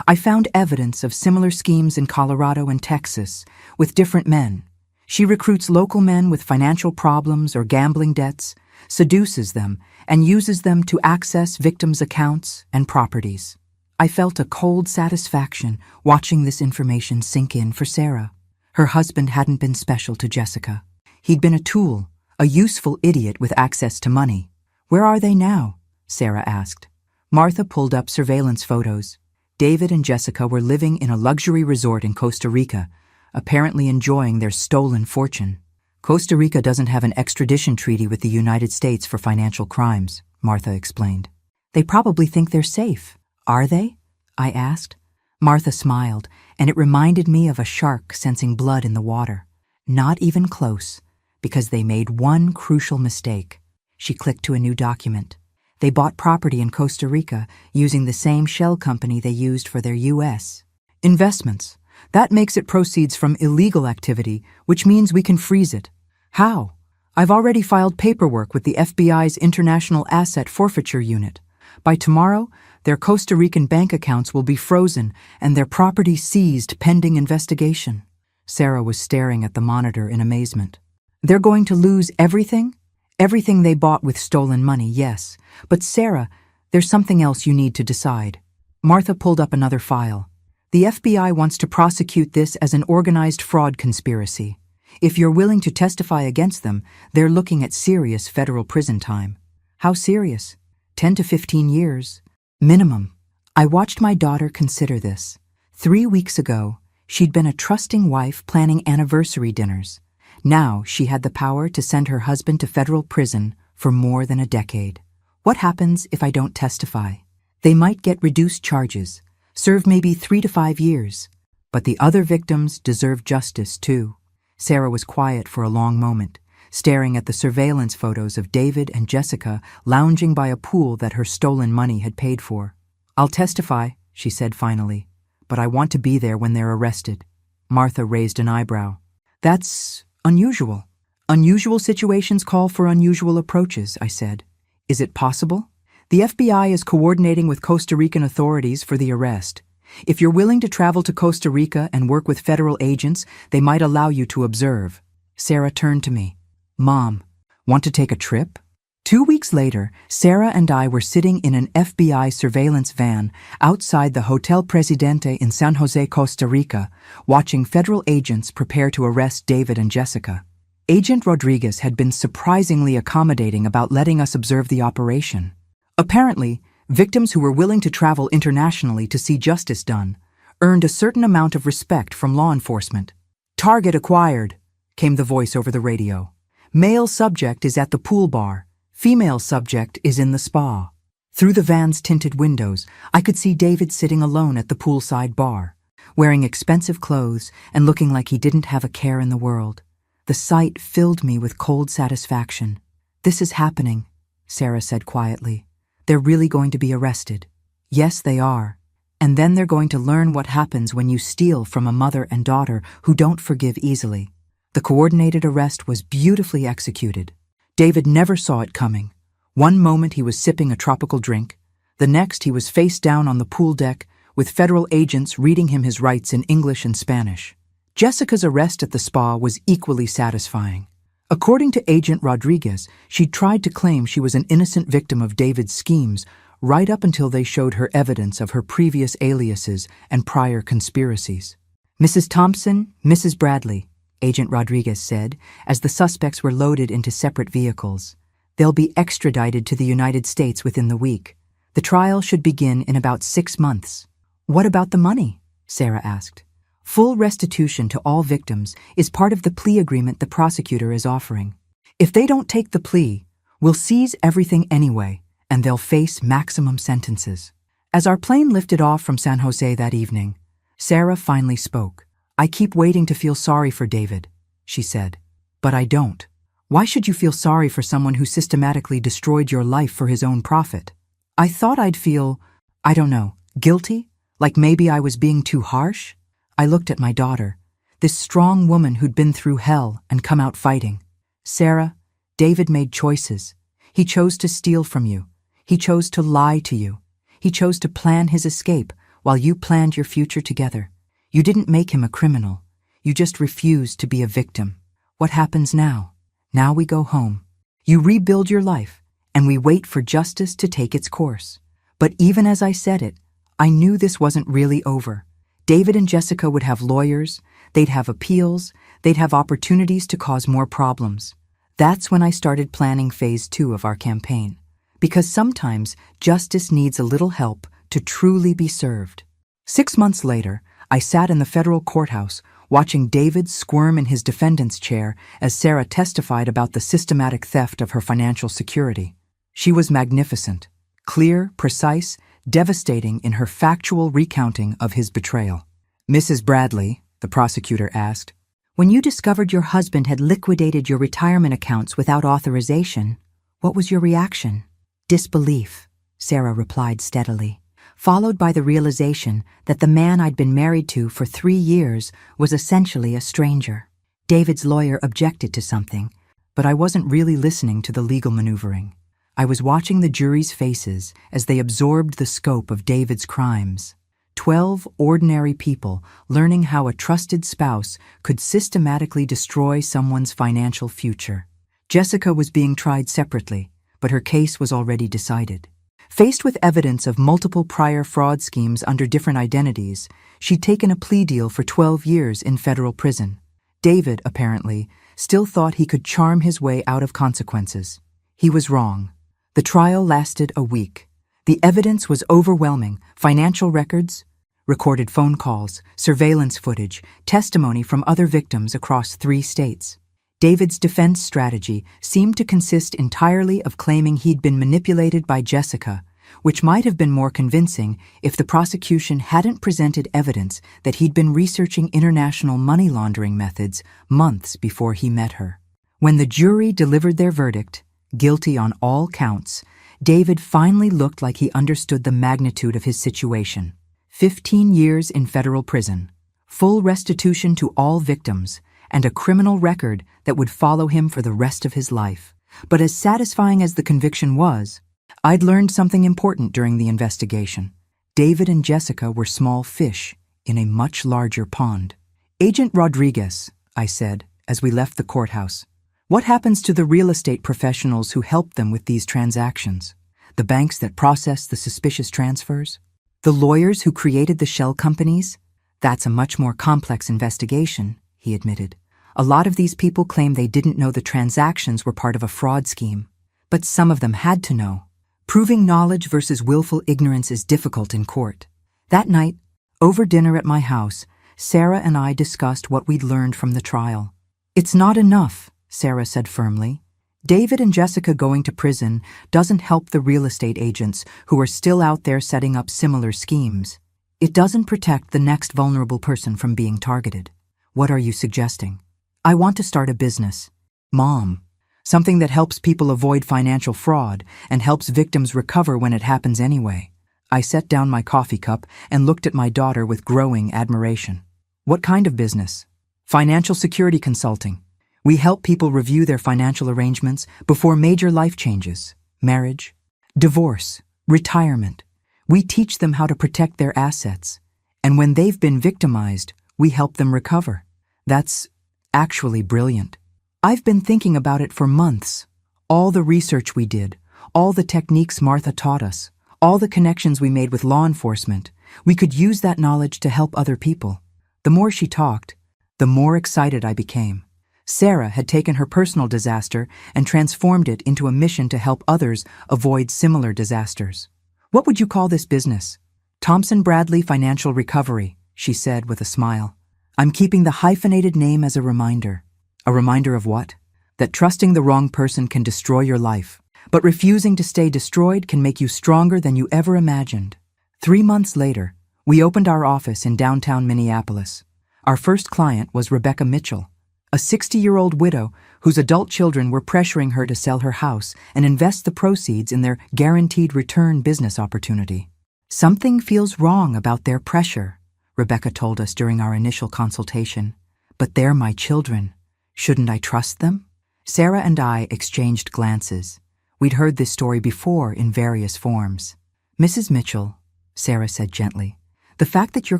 I found evidence of similar schemes in Colorado and Texas, with different men. She recruits local men with financial problems or gambling debts, seduces them, and uses them to access victims' accounts and properties." I felt a cold satisfaction watching this information sink in for Sarah. Her husband hadn't been special to Jessica. He'd been a tool, a useful idiot with access to money. "Where are they now?" Sarah asked. Martha pulled up surveillance photos. David and Jessica were living in a luxury resort in Costa Rica, apparently enjoying their stolen fortune. "Costa Rica doesn't have an extradition treaty with the United States for financial crimes," Martha explained. "They probably think they're safe. Are they?" I asked. Martha smiled, and it reminded me of a shark sensing blood in the water. "Not even close, because they made one crucial mistake." She clicked to a new document. They bought property in Costa Rica using the same shell company they used for their U.S. investments. That makes it proceeds from illegal activity, which means we can freeze it. "How?" "I've already filed paperwork with the FBI's International Asset Forfeiture Unit. By tomorrow, their Costa Rican bank accounts will be frozen and their property seized pending investigation." Sarah was staring at the monitor in amazement. "They're going to lose everything?" "Everything they bought with stolen money, yes. But Sarah, there's something else you need to decide." Martha pulled up another file. "The FBI wants to prosecute this as an organized fraud conspiracy. If you're willing to testify against them, they're looking at serious federal prison time." "How serious?" 10 to 15 years. Minimum. I watched my daughter consider this. 3 weeks ago, she'd been a trusting wife planning anniversary dinners. Now she had the power to send her husband to federal prison for more than a decade. What happens if I don't testify? They might get reduced charges, serve maybe 3 to 5 years. But the other victims deserve justice too. Sarah was quiet for a long moment, staring at the surveillance photos of David and Jessica lounging by a pool that her stolen money had paid for. "I'll testify," she said finally, "but I want to be there when they're arrested." Martha raised an eyebrow. "That's unusual." "Unusual situations call for unusual approaches," I said. "Is it possible?" "The FBI is coordinating with Costa Rican authorities for the arrest. If you're willing to travel to Costa Rica and work with federal agents, they might allow you to observe." Sarah turned to me. "Mom, want to take a trip?" 2 weeks later, Sarah and I were sitting in an FBI surveillance van outside the Hotel Presidente in San Jose, Costa Rica, watching federal agents prepare to arrest David and Jessica. Agent Rodriguez had been surprisingly accommodating about letting us observe the operation. Apparently, victims who were willing to travel internationally to see justice done earned a certain amount of respect from law enforcement. "Target acquired," came the voice over the radio. "Male subject is at the pool bar. Female subject is in the spa." Through the van's tinted windows, I could see David sitting alone at the poolside bar, wearing expensive clothes and looking like he didn't have a care in the world. The sight filled me with cold satisfaction. "This is happening," Sarah said quietly. "They're really going to be arrested." "Yes, they are. And then they're going to learn what happens when you steal from a mother and daughter who don't forgive easily." The coordinated arrest was beautifully executed. David never saw it coming. One moment he was sipping a tropical drink. The next he was face down on the pool deck with federal agents reading him his rights in English and Spanish. Jessica's arrest at the spa was equally satisfying. According to Agent Rodriguez, she tried to claim she was an innocent victim of David's schemes right up until they showed her evidence of her previous aliases and prior conspiracies. "Mrs. Thompson, Mrs. Bradley," Agent Rodriguez said, as the suspects were loaded into separate vehicles. "They'll be extradited to the United States within the week. The trial should begin in about 6 months." "What about the money?" Sarah asked. "Full restitution to all victims is part of the plea agreement the prosecutor is offering. If they don't take the plea, we'll seize everything anyway, and they'll face maximum sentences." As our plane lifted off from San Jose that evening, Sarah finally spoke. "I keep waiting to feel sorry for David," she said. "But I don't. Why should you feel sorry for someone who systematically destroyed your life for his own profit? I thought I'd feel, I don't know, guilty? Like maybe I was being too harsh?" I looked at my daughter, this strong woman who'd been through hell and come out fighting. "Sarah, David made choices. He chose to steal from you. He chose to lie to you. He chose to plan his escape while you planned your future together. You didn't make him a criminal. You just refused to be a victim. What happens now? Now we go home. You rebuild your life, and we wait for justice to take its course." But even as I said it, I knew this wasn't really over. David and Jessica would have lawyers, they'd have appeals, they'd have opportunities to cause more problems. That's when I started planning phase 2 of our campaign. Because sometimes justice needs a little help to truly be served. 6 months later, I sat in the federal courthouse watching David squirm in his defendant's chair as Sarah testified about the systematic theft of her financial security. She was magnificent, clear, precise, devastating in her factual recounting of his betrayal. "Mrs. Bradley," the prosecutor asked, "when you discovered your husband had liquidated your retirement accounts without authorization, what was your reaction?" "Disbelief," Sarah replied steadily, followed by the realization that the man I'd been married to for 3 years was essentially a stranger. David's lawyer objected to something, but I wasn't really listening to the legal maneuvering. I was watching the jury's faces as they absorbed the scope of David's crimes. 12 ordinary people learning how a trusted spouse could systematically destroy someone's financial future. Jessica was being tried separately, but her case was already decided. Faced with evidence of multiple prior fraud schemes under different identities, she'd taken a plea deal for 12 years in federal prison. David, apparently, still thought he could charm his way out of consequences. He was wrong. The trial lasted a week. The evidence was overwhelming: financial records, recorded phone calls, surveillance footage, testimony from other victims across 3 states. David's defense strategy seemed to consist entirely of claiming he'd been manipulated by Jessica, which might have been more convincing if the prosecution hadn't presented evidence that he'd been researching international money laundering methods months before he met her. When the jury delivered their verdict, guilty on all counts, David finally looked like he understood the magnitude of his situation. 15 years in federal prison, full restitution to all victims, and a criminal record that would follow him for the rest of his life. But as satisfying as the conviction was, I'd learned something important during the investigation. David and Jessica were small fish in a much larger pond. "Agent Rodriguez," I said, as we left the courthouse, "what happens to the real estate professionals who helped them with these transactions? The banks that processed the suspicious transfers? The lawyers who created the shell companies?" "That's a much more complex investigation," he admitted. "A lot of these people claim they didn't know the transactions were part of a fraud scheme. But some of them had to know. Proving knowledge versus willful ignorance is difficult in court." That night, over dinner at my house, Sarah and I discussed what we'd learned from the trial. "It's not enough," Sarah said firmly. "David and Jessica going to prison doesn't help the real estate agents who are still out there setting up similar schemes. It doesn't protect the next vulnerable person from being targeted. What are you suggesting?" I want to start a business. Mom. Something that helps people avoid financial fraud and helps victims recover when it happens anyway. I set down my coffee cup and looked at my daughter with growing admiration. What kind of business? Financial security consulting. We help people review their financial arrangements before major life changes, marriage, divorce, retirement. We teach them how to protect their assets, and when they've been victimized, we help them recover. That's actually brilliant. I've been thinking about it for months. All the research we did, all the techniques Martha taught us, all the connections we made with law enforcement, we could use that knowledge to help other people. The more she talked, the more excited I became. Sarah had taken her personal disaster and transformed it into a mission to help others avoid similar disasters. What would you call this business? Thompson Bradley Financial Recovery, she said with a smile. I'm keeping the hyphenated name as a reminder. A reminder of what? That trusting the wrong person can destroy your life, but refusing to stay destroyed can make you stronger than you ever imagined. 3 months later, we opened our office in downtown Minneapolis. Our first client was Rebecca Mitchell, a 60-year-old widow whose adult children were pressuring her to sell her house and invest the proceeds in their guaranteed return business opportunity. Something feels wrong about their pressure, Rebecca told us during our initial consultation. But they're my children. Shouldn't I trust them? Sarah and I exchanged glances. We'd heard this story before in various forms. Mrs. Mitchell, Sarah said gently, the fact that you're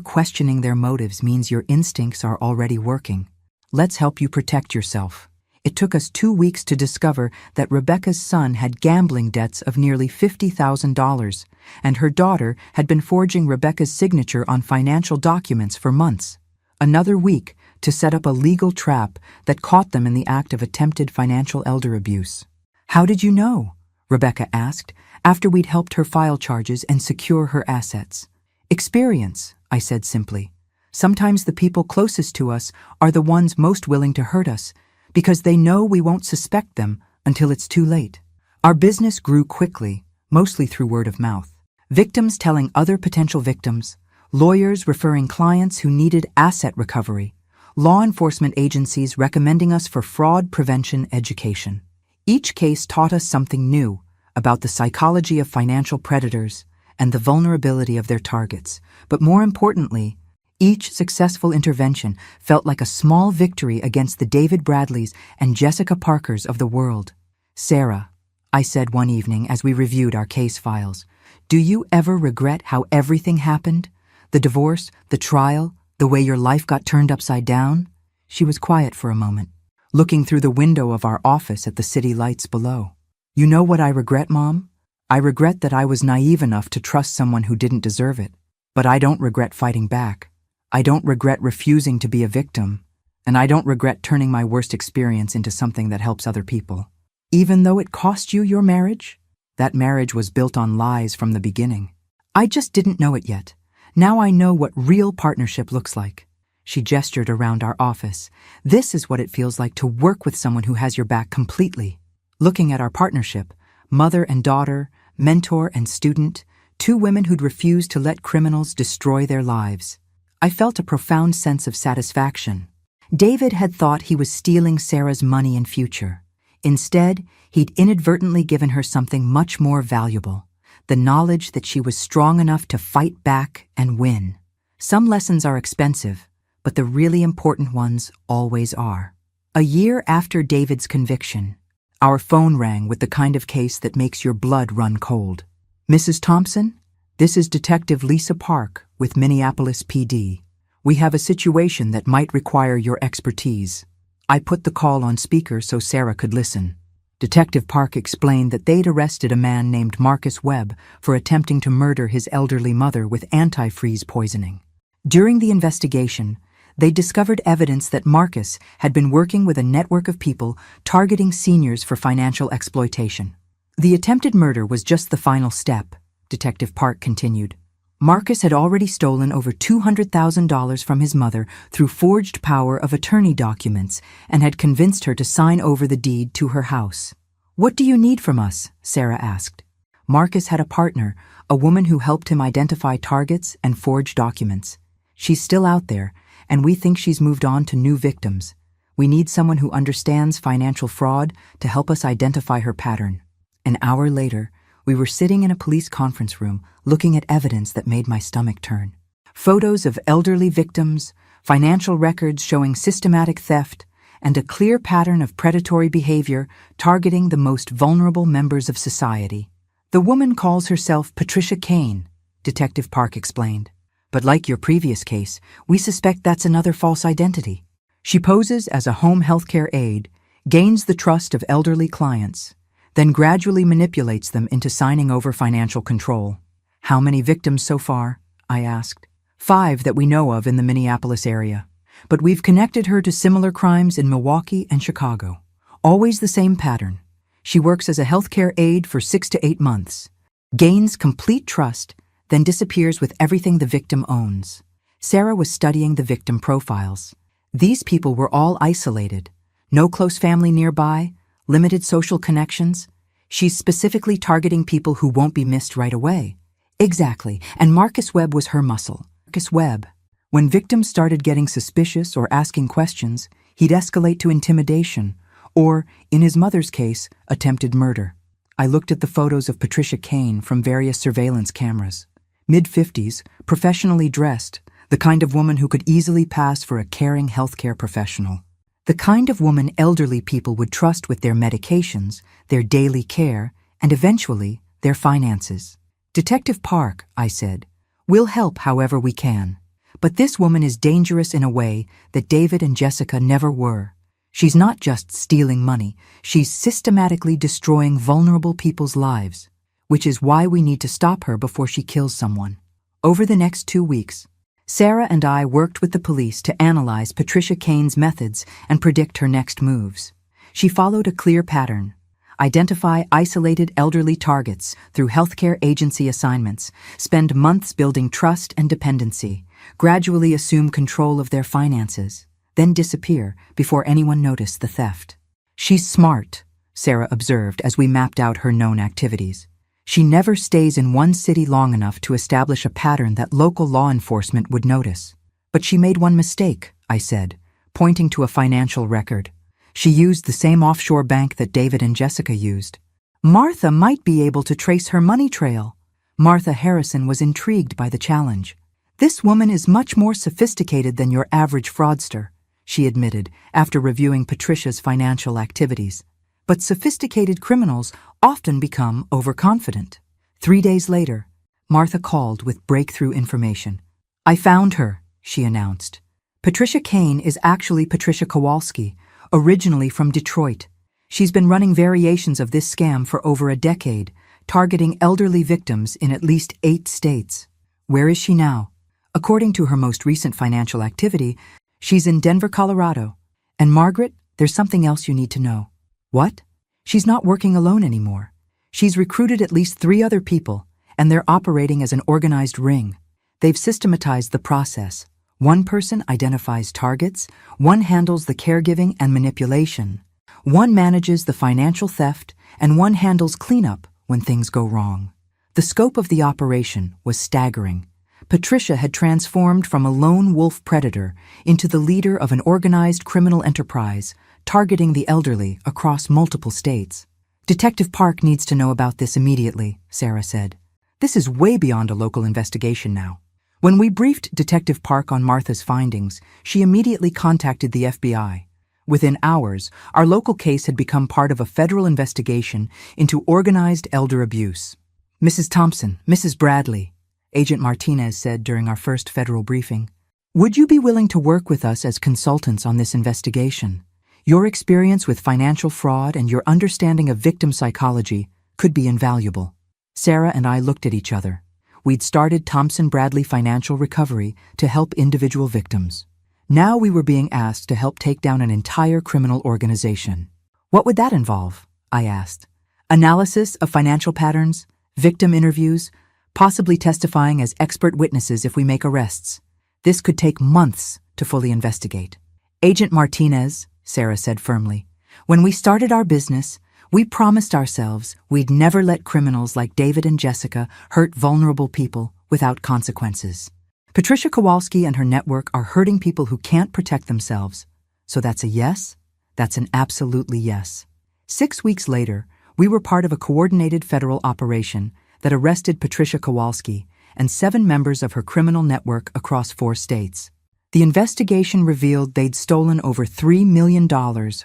questioning their motives means your instincts are already working. Let's help you protect yourself. It took us 2 weeks to discover that Rebecca's son had gambling debts of nearly $50,000, and her daughter had been forging Rebecca's signature on financial documents for months. Another week to set up a legal trap that caught them in the act of attempted financial elder abuse. How did you know? Rebecca asked, after we'd helped her file charges and secure her assets. Experience, I said simply. Sometimes the people closest to us are the ones most willing to hurt us because they know we won't suspect them until it's too late. Our business grew quickly, mostly through word of mouth. Victims telling other potential victims, lawyers referring clients who needed asset recovery, law enforcement agencies recommending us for fraud prevention education. Each case taught us something new about the psychology of financial predators and the vulnerability of their targets, but more importantly, each successful intervention felt like a small victory against the David Bradleys and Jessica Parkers of the world. Sarah, I said one evening as we reviewed our case files, do you ever regret how everything happened? The divorce, the trial, the way your life got turned upside down? She was quiet for a moment, looking through the window of our office at the city lights below. You know what I regret, Mom? I regret that I was naive enough to trust someone who didn't deserve it. But I don't regret fighting back. I don't regret refusing to be a victim, and I don't regret turning my worst experience into something that helps other people. Even though it cost you your marriage? That marriage was built on lies from the beginning. I just didn't know it yet. Now I know what real partnership looks like. She gestured around our office. This is what it feels like to work with someone who has your back completely. Looking at our partnership, mother and daughter, mentor and student, 2 women who'd refused to let criminals destroy their lives. I felt a profound sense of satisfaction. David had thought he was stealing Sarah's money and future. Instead, he'd inadvertently given her something much more valuable, the knowledge that she was strong enough to fight back and win. Some lessons are expensive, but the really important ones always are. A year after David's conviction, our phone rang with the kind of case that makes your blood run cold. Mrs. Thompson, this is Detective Lisa Park with Minneapolis PD. We have a situation that might require your expertise. I put the call on speaker so Sarah could listen. Detective Park explained that they'd arrested a man named Marcus Webb for attempting to murder his elderly mother with antifreeze poisoning. During the investigation, they discovered evidence that Marcus had been working with a network of people targeting seniors for financial exploitation. The attempted murder was just the final step, Detective Park continued. Marcus had already stolen over $200,000 from his mother through forged power of attorney documents and had convinced her to sign over the deed to her house. What do you need from us? Sarah asked. Marcus had a partner, a woman who helped him identify targets and forge documents. She's still out there, and we think she's moved on to new victims. We need someone who understands financial fraud to help us identify her pattern. An hour later, we were sitting in a police conference room looking at evidence that made my stomach turn. Photos of elderly victims, financial records showing systematic theft, and a clear pattern of predatory behavior targeting the most vulnerable members of society. The woman calls herself Patricia Kane, Detective Park explained. But like your previous case, we suspect that's another false identity. She poses as a home healthcare aide, gains the trust of elderly clients, then gradually manipulates them into signing over financial control. How many victims so far? I asked. 5 that we know of in the Minneapolis area. But we've connected her to similar crimes in Milwaukee and Chicago. Always the same pattern. She works as a healthcare aide for 6 to 8 months, gains complete trust, then disappears with everything the victim owns. Sarah was studying the victim profiles. These people were all isolated. No close family nearby, limited social connections. She's specifically targeting people who won't be missed right away. Exactly, and Marcus Webb was her muscle. Marcus Webb. When victims started getting suspicious or asking questions, he'd escalate to intimidation, or, in his mother's case, attempted murder. I looked at the photos of Patricia Kane from various surveillance cameras. Mid-50s, professionally dressed, the kind of woman who could easily pass for a caring healthcare professional. The kind of woman elderly people would trust with their medications, their daily care, and eventually, their finances. Detective Park, I said, we'll help however we can. But this woman is dangerous in a way that David and Jessica never were. She's not just stealing money, she's systematically destroying vulnerable people's lives, which is why we need to stop her before she kills someone. Over the next 2 weeks, Sarah and I worked with the police to analyze Patricia Kane's methods and predict her next moves. She followed a clear pattern. Identify isolated elderly targets through healthcare agency assignments, spend months building trust and dependency, gradually assume control of their finances, then disappear before anyone noticed the theft. She's smart, Sarah observed as we mapped out her known activities. She never stays in one city long enough to establish a pattern that local law enforcement would notice. But she made one mistake, I said, pointing to a financial record. She used the same offshore bank that David and Jessica used. Martha might be able to trace her money trail. Martha Harrison was intrigued by the challenge. This woman is much more sophisticated than your average fraudster, she admitted after reviewing Patricia's financial activities. But sophisticated criminals often become overconfident. 3 days later, Martha called with breakthrough information. I found her, she announced. Patricia Kane is actually Patricia Kowalski, originally from Detroit. She's been running variations of this scam for over a decade, targeting elderly victims in at least 8 states. Where is she now? According to her most recent financial activity, she's in Denver, Colorado. And Margaret, there's something else you need to know. What? She's not working alone anymore. She's recruited at least 3 other people, and they're operating as an organized ring. They've systematized the process. One person identifies targets, one handles the caregiving and manipulation, one manages the financial theft, and one handles cleanup when things go wrong. The scope of the operation was staggering. Patricia had transformed from a lone wolf predator into the leader of an organized criminal enterprise, targeting the elderly across multiple states. Detective Park needs to know about this immediately, Sarah said. This is way beyond a local investigation now. When we briefed Detective Park on Martha's findings, she immediately contacted the FBI. Within hours, our local case had become part of a federal investigation into organized elder abuse. Mrs. Thompson, Mrs. Bradley, Agent Martinez said during our first federal briefing, would you be willing to work with us as consultants on this investigation? Your experience with financial fraud and your understanding of victim psychology could be invaluable. Sarah and I looked at each other. We'd started Thompson Bradley Financial Recovery to help individual victims. Now we were being asked to help take down an entire criminal organization. What would that involve? I asked. Analysis of financial patterns, victim interviews, possibly testifying as expert witnesses if we make arrests. This could take months to fully investigate. Agent Martinez, Sarah said firmly, when we started our business, we promised ourselves we'd never let criminals like David and Jessica hurt vulnerable people without consequences. Patricia Kowalski and her network are hurting people who can't protect themselves. So that's a yes? That's an absolutely yes. 6 weeks later, we were part of a coordinated federal operation that arrested Patricia Kowalski and 7 members of her criminal network across 4 states. The investigation revealed they'd stolen over $3 million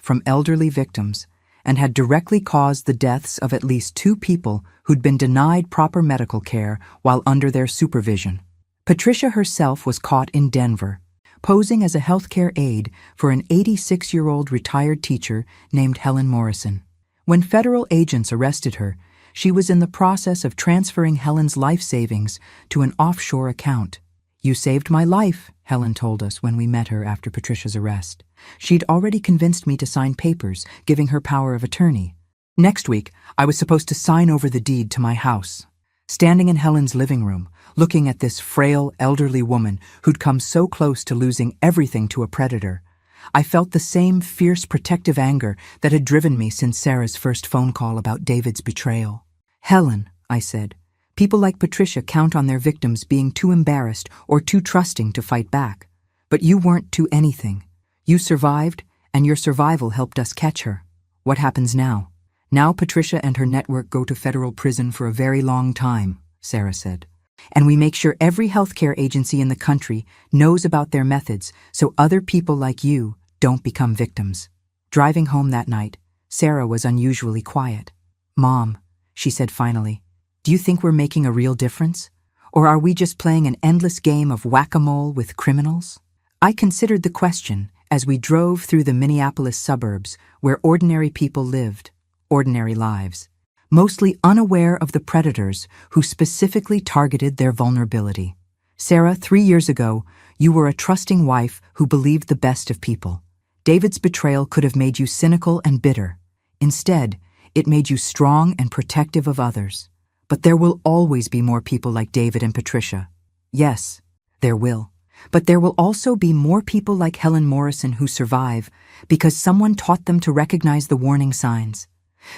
from elderly victims and had directly caused the deaths of at least 2 people who'd been denied proper medical care while under their supervision. Patricia herself was caught in Denver, posing as a healthcare aide for an 86-year-old retired teacher named Helen Morrison. When federal agents arrested her, she was in the process of transferring Helen's life savings to an offshore account. "You saved my life," Helen told us when we met her after Patricia's arrest. She'd already convinced me to sign papers, giving her power of attorney. Next week, I was supposed to sign over the deed to my house. Standing in Helen's living room, looking at this frail, elderly woman who'd come so close to losing everything to a predator, I felt the same fierce protective anger that had driven me since Sarah's first phone call about David's betrayal. "Helen," I said, "people like Patricia count on their victims being too embarrassed or too trusting to fight back. But you weren't too anything. You survived, and your survival helped us catch her. What happens now?" "Now Patricia and her network go to federal prison for a very long time," Sarah said. "And we make sure every healthcare agency in the country knows about their methods so other people like you don't become victims." Driving home that night, Sarah was unusually quiet. "Mom," she said finally, "do you think we're making a real difference? Or are we just playing an endless game of whack-a-mole with criminals?" I considered the question as we drove through the Minneapolis suburbs where ordinary people lived, ordinary lives, mostly unaware of the predators who specifically targeted their vulnerability. "Sarah, 3 years ago, you were a trusting wife who believed the best of people. David's betrayal could have made you cynical and bitter. Instead, it made you strong and protective of others. But there will always be more people like David and Patricia. Yes, there will. But there will also be more people like Helen Morrison who survive because someone taught them to recognize the warning signs.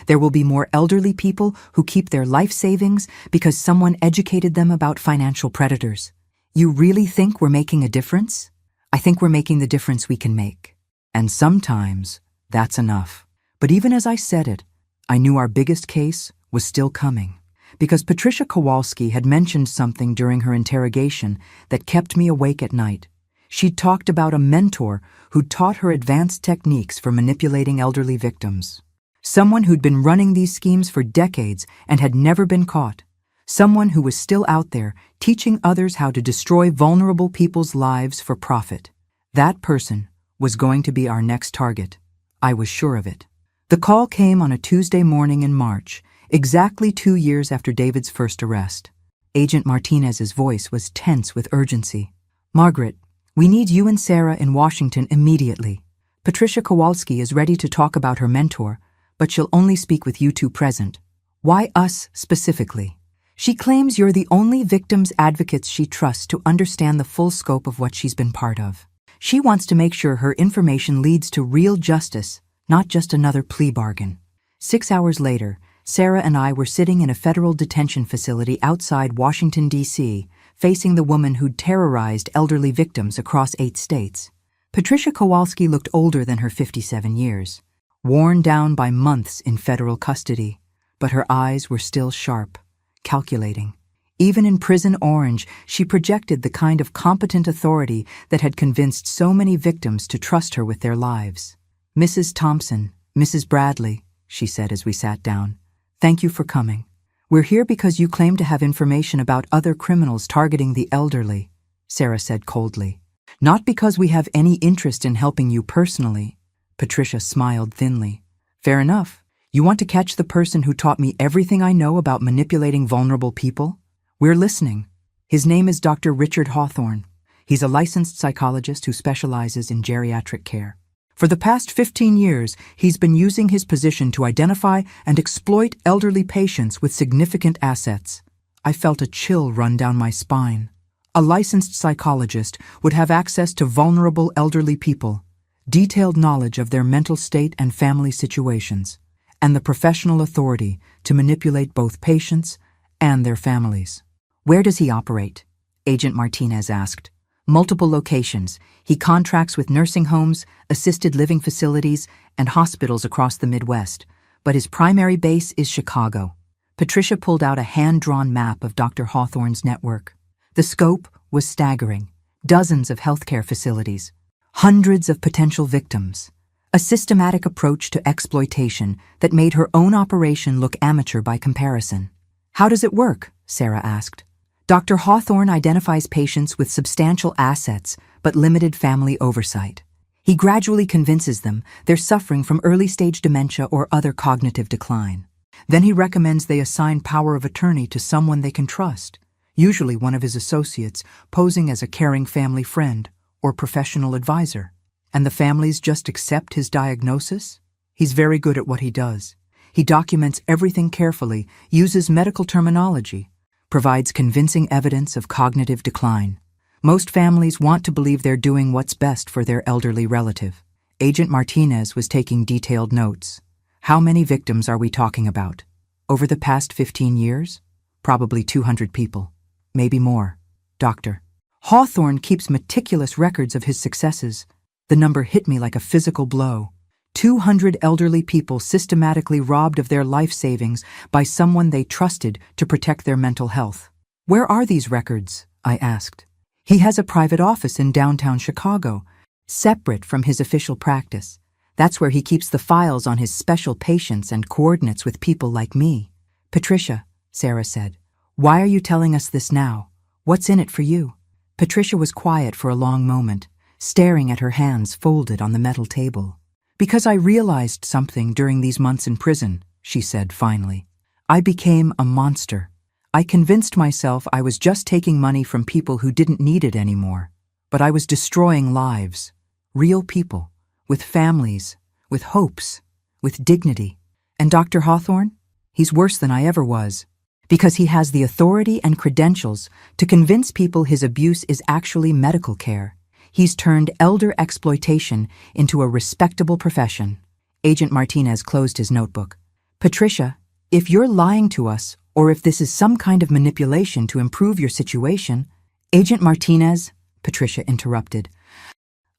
There will be more elderly people who keep their life savings because someone educated them about financial predators. You really think we're making a difference? I think we're making the difference we can make. And sometimes that's enough." But even as I said it, I knew our biggest case was still coming. Because Patricia Kowalski had mentioned something during her interrogation that kept me awake at night. She'd talked about a mentor who'd taught her advanced techniques for manipulating elderly victims. Someone who'd been running these schemes for decades and had never been caught. Someone who was still out there teaching others how to destroy vulnerable people's lives for profit. That person was going to be our next target. I was sure of it. The call came on a Tuesday morning in March, exactly 2 years after David's first arrest. Agent Martinez's voice was tense with urgency. "Margaret, we need you and Sarah in Washington immediately. Patricia Kowalski is ready to talk about her mentor, but she'll only speak with you two present." "Why us specifically?" "She claims you're the only victims' advocates she trusts to understand the full scope of what she's been part of. She wants to make sure her information leads to real justice, not just another plea bargain." 6 hours later, Sarah and I were sitting in a federal detention facility outside Washington, D.C., facing the woman who'd terrorized elderly victims across 8 states. Patricia Kowalski looked older than her 57 years, worn down by months in federal custody, but her eyes were still sharp, calculating. Even in prison orange, she projected the kind of competent authority that had convinced so many victims to trust her with their lives. "Mrs. Thompson, Mrs. Bradley," she said as we sat down, "thank you for coming. We're here because you claim to have information about other criminals targeting the elderly," Sarah said coldly. "Not because we have any interest in helping you personally." Patricia smiled thinly. "Fair enough. You want to catch the person who taught me everything I know about manipulating vulnerable people? We're listening. His name is Dr. Richard Hawthorne. He's a licensed psychologist who specializes in geriatric care. For the past 15 years, he's been using his position to identify and exploit elderly patients with significant assets." I felt a chill run down my spine. A licensed psychologist would have access to vulnerable elderly people, detailed knowledge of their mental state and family situations, and the professional authority to manipulate both patients and their families. "Where does he operate?" Agent Martinez asked. Multiple locations. He contracts with nursing homes, assisted living facilities, and hospitals across the Midwest. But his primary base is Chicago. Patricia pulled out a hand-drawn map of Dr. Hawthorne's network. The scope was staggering. Dozens of healthcare facilities. Hundreds of potential victims. A systematic approach to exploitation that made her own operation look amateur by comparison. "How does it work?" Sarah asked. Dr. Hawthorne identifies patients with substantial assets but limited family oversight. He gradually convinces them they're suffering from early-stage dementia or other cognitive decline. Then he recommends they assign power of attorney to someone they can trust, usually one of his associates, posing as a caring family friend or professional advisor. And the families just accept his diagnosis? He's very good at what he does. He documents everything carefully, uses medical terminology, provides convincing evidence of cognitive decline. Most families want to believe they're doing what's best for their elderly relative. Agent Martinez was taking detailed notes. How many victims are we talking about? Over the past 15 years? Probably 200 people. Maybe more. Doctor. Hawthorne keeps meticulous records of his successes. The number hit me like a physical blow. 200 elderly people systematically robbed of their life savings by someone they trusted to protect their mental health. "Where are these records?" I asked. "He has a private office in downtown Chicago, separate from his official practice. That's where he keeps the files on his special patients and coordinates with people like me." "Patricia," Sarah said, "why are you telling us this now? What's in it for you?" Patricia was quiet for a long moment, staring at her hands folded on the metal table. "Because I realized something during these months in prison," she said finally. "I became a monster. I convinced myself I was just taking money from people who didn't need it anymore. But I was destroying lives. Real people. With families. With hopes. With dignity. And Dr. Hawthorne? He's worse than I ever was. Because he has the authority and credentials to convince people his abuse is actually medical care. He's turned elder exploitation into a respectable profession." Agent Martinez closed his notebook. "Patricia, if you're lying to us, or if this is some kind of manipulation to improve your situation—" "Agent Martinez," Patricia interrupted,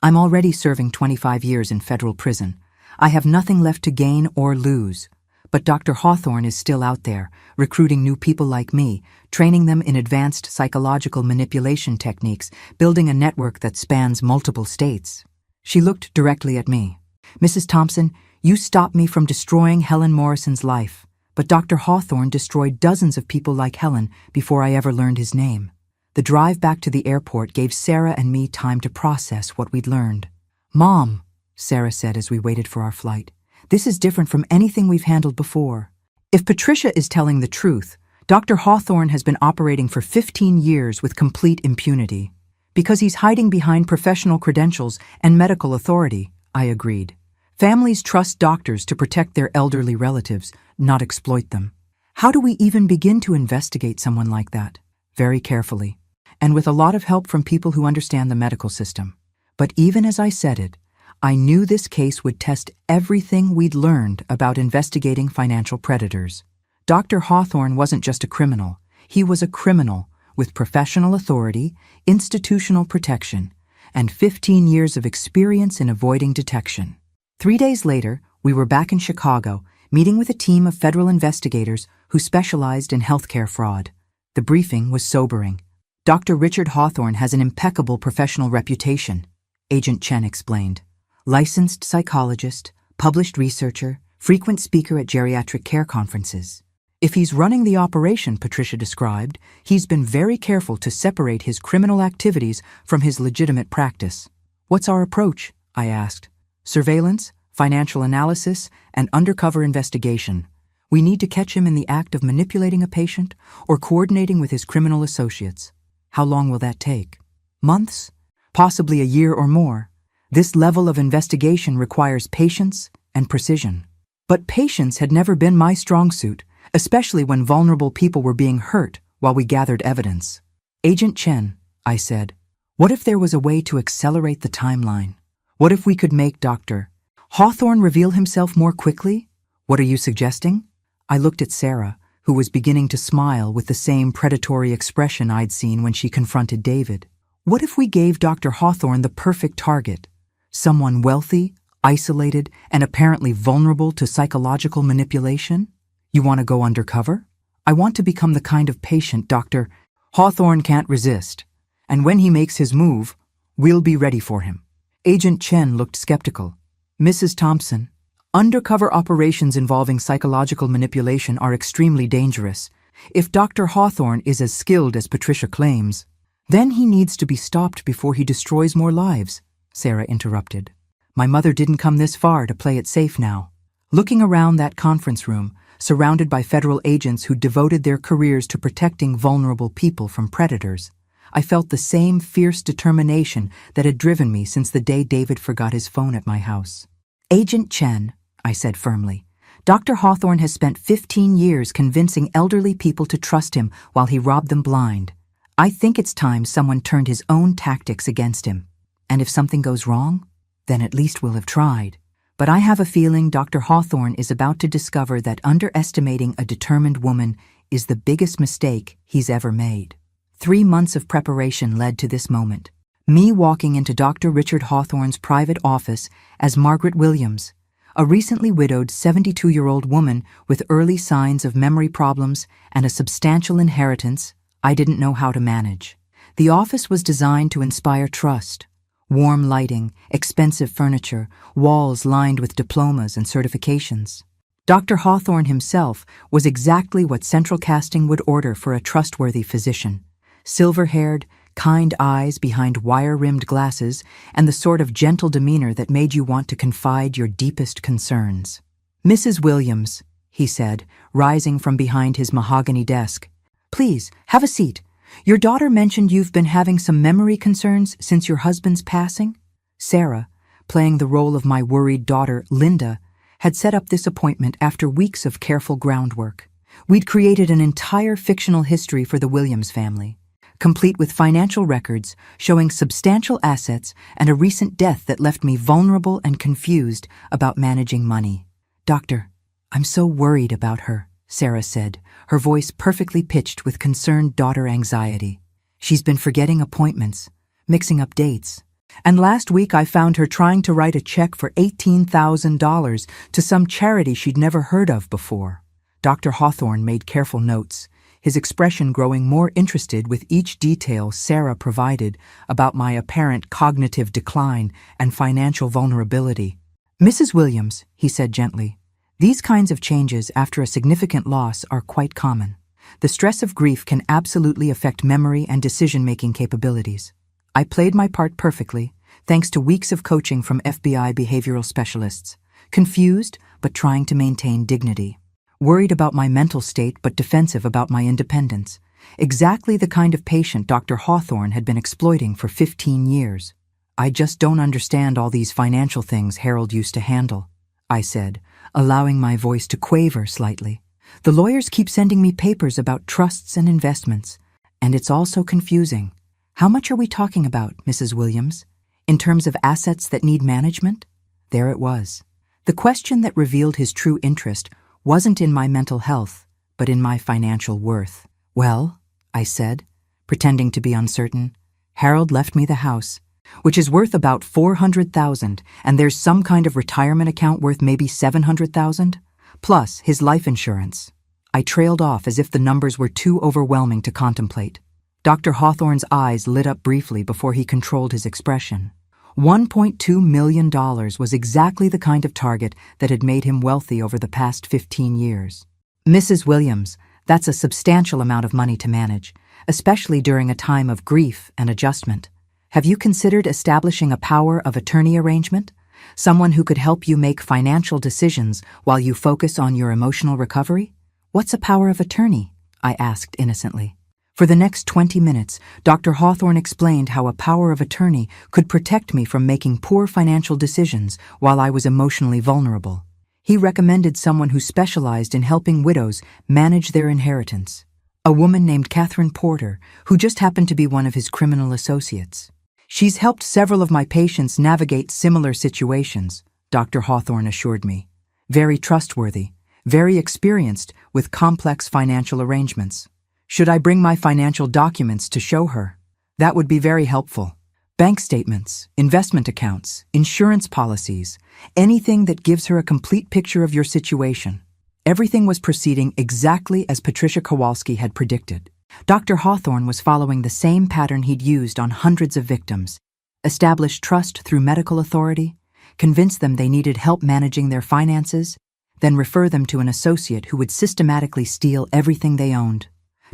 "I'm already serving 25 years in federal prison. I have nothing left to gain or lose. But Dr. Hawthorne is still out there, recruiting new people like me, training them in advanced psychological manipulation techniques, building a network that spans multiple states." She looked directly at me. "Mrs. Thompson, you stopped me from destroying Helen Morrison's life, but Dr. Hawthorne destroyed dozens of people like Helen before I ever learned his name." The drive back to the airport gave Sarah and me time to process what we'd learned. "Mom," Sarah said as we waited for our flight, "this is different from anything we've handled before. If Patricia is telling the truth, Dr. Hawthorne has been operating for 15 years with complete impunity. Because he's hiding behind professional credentials and medical authority," I agreed. "Families trust doctors to protect their elderly relatives, not exploit them. How do we even begin to investigate someone like that?" "Very carefully, and with a lot of help from people who understand the medical system." But even as I said it, I knew this case would test everything we'd learned about investigating financial predators. Dr. Hawthorne wasn't just a criminal. He was a criminal with professional authority, institutional protection, and 15 years of experience in avoiding detection. 3 days later, we were back in Chicago, meeting with a team of federal investigators who specialized in healthcare fraud. The briefing was sobering. "Dr. Richard Hawthorne has an impeccable professional reputation," Agent Chen explained. "Licensed psychologist, published researcher, frequent speaker at geriatric care conferences. If he's running the operation Patricia described, he's been very careful to separate his criminal activities from his legitimate practice." "What's our approach?" I asked. "Surveillance, financial analysis, and undercover investigation. We need to catch him in the act of manipulating a patient or coordinating with his criminal associates." "How long will that take?" "Months? Possibly a year or more. This level of investigation requires patience and precision." But patience had never been my strong suit, especially when vulnerable people were being hurt while we gathered evidence. "Agent Chen," I said, "what if there was a way to accelerate the timeline? What if we could make Dr. Hawthorne reveal himself more quickly? What are you suggesting?" I looked at Sarah, who was beginning to smile with the same predatory expression I'd seen when she confronted David. What if we gave Dr. Hawthorne the perfect target? Someone wealthy, isolated, and apparently vulnerable to psychological manipulation? You want to go undercover? I want to become the kind of patient Dr. Hawthorne can't resist. And when he makes his move, we'll be ready for him. Agent Chen looked skeptical. Mrs. Thompson, undercover operations involving psychological manipulation are extremely dangerous. If Dr. Hawthorne is as skilled as Patricia claims, then he needs to be stopped before he destroys more lives, Sarah interrupted. My mother didn't come this far to play it safe now. Looking around that conference room, surrounded by federal agents who devoted their careers to protecting vulnerable people from predators, I felt the same fierce determination that had driven me since the day David forgot his phone at my house. Agent Chen, I said firmly, Dr. Hawthorne has spent 15 years convincing elderly people to trust him while he robbed them blind. I think it's time someone turned his own tactics against him. And if something goes wrong, then at least we'll have tried. But I have a feeling Dr. Hawthorne is about to discover that underestimating a determined woman is the biggest mistake he's ever made. 3 months of preparation led to this moment. Me walking into Dr. Richard Hawthorne's private office as Margaret Williams, a recently widowed 72-year-old woman with early signs of memory problems and a substantial inheritance I didn't know how to manage. The office was designed to inspire trust. Warm lighting, expensive furniture, walls lined with diplomas and certifications. Dr. Hawthorne himself was exactly what central casting would order for a trustworthy physician. Silver-haired, kind eyes behind wire-rimmed glasses, and the sort of gentle demeanor that made you want to confide your deepest concerns. Mrs. Williams, he said, rising from behind his mahogany desk, please, have a seat. Your daughter mentioned you've been having some memory concerns since your husband's passing? Sarah, playing the role of my worried daughter, Linda, had set up this appointment after weeks of careful groundwork. We'd created an entire fictional history for the Williams family, complete with financial records showing substantial assets and a recent death that left me vulnerable and confused about managing money. Doctor, I'm so worried about her, Sarah said, her voice perfectly pitched with concerned daughter anxiety. She's been forgetting appointments, mixing up dates. And last week I found her trying to write a check for $18,000 to some charity she'd never heard of before. Dr. Hawthorne made careful notes, his expression growing more interested with each detail Sarah provided about my apparent cognitive decline and financial vulnerability. Mrs. Williams, he said gently, these kinds of changes after a significant loss are quite common. The stress of grief can absolutely affect memory and decision-making capabilities. I played my part perfectly, thanks to weeks of coaching from FBI behavioral specialists, confused but trying to maintain dignity. Worried about my mental state but defensive about my independence. Exactly the kind of patient Dr. Hawthorne had been exploiting for 15 years. I just don't understand all these financial things Harold used to handle, I said, allowing my voice to quaver slightly. The lawyers keep sending me papers about trusts and investments, and it's all so confusing. How much are we talking about, Mrs. Williams? In terms of assets that need management? There it was. The question that revealed his true interest wasn't in my mental health, but in my financial worth. Well, I said, pretending to be uncertain, Harold left me the house, which is worth about $400,000, and there's some kind of retirement account worth maybe $700,000, plus his life insurance. I trailed off as if the numbers were too overwhelming to contemplate. Dr. Hawthorne's eyes lit up briefly before he controlled his expression. $1.2 million was exactly the kind of target that had made him wealthy over the past 15 years. Mrs. Williams, that's a substantial amount of money to manage, especially during a time of grief and adjustment. Have you considered establishing a power of attorney arrangement? Someone who could help you make financial decisions while you focus on your emotional recovery? What's a power of attorney? I asked innocently. For the next 20 minutes, Dr. Hawthorne explained how a power of attorney could protect me from making poor financial decisions while I was emotionally vulnerable. He recommended someone who specialized in helping widows manage their inheritance. A woman named Catherine Porter, who just happened to be one of his criminal associates. She's helped several of my patients navigate similar situations, Dr. Hawthorne assured me. Very trustworthy, very experienced with complex financial arrangements. Should I bring my financial documents to show her? That would be very helpful. Bank statements, investment accounts, insurance policies, anything that gives her a complete picture of your situation. Everything was proceeding exactly as Patricia Kowalski had predicted. Dr. Hawthorne was following the same pattern he'd used on hundreds of victims. Establish trust through medical authority, convince them they needed help managing their finances, then refer them to an associate who would systematically steal everything they owned.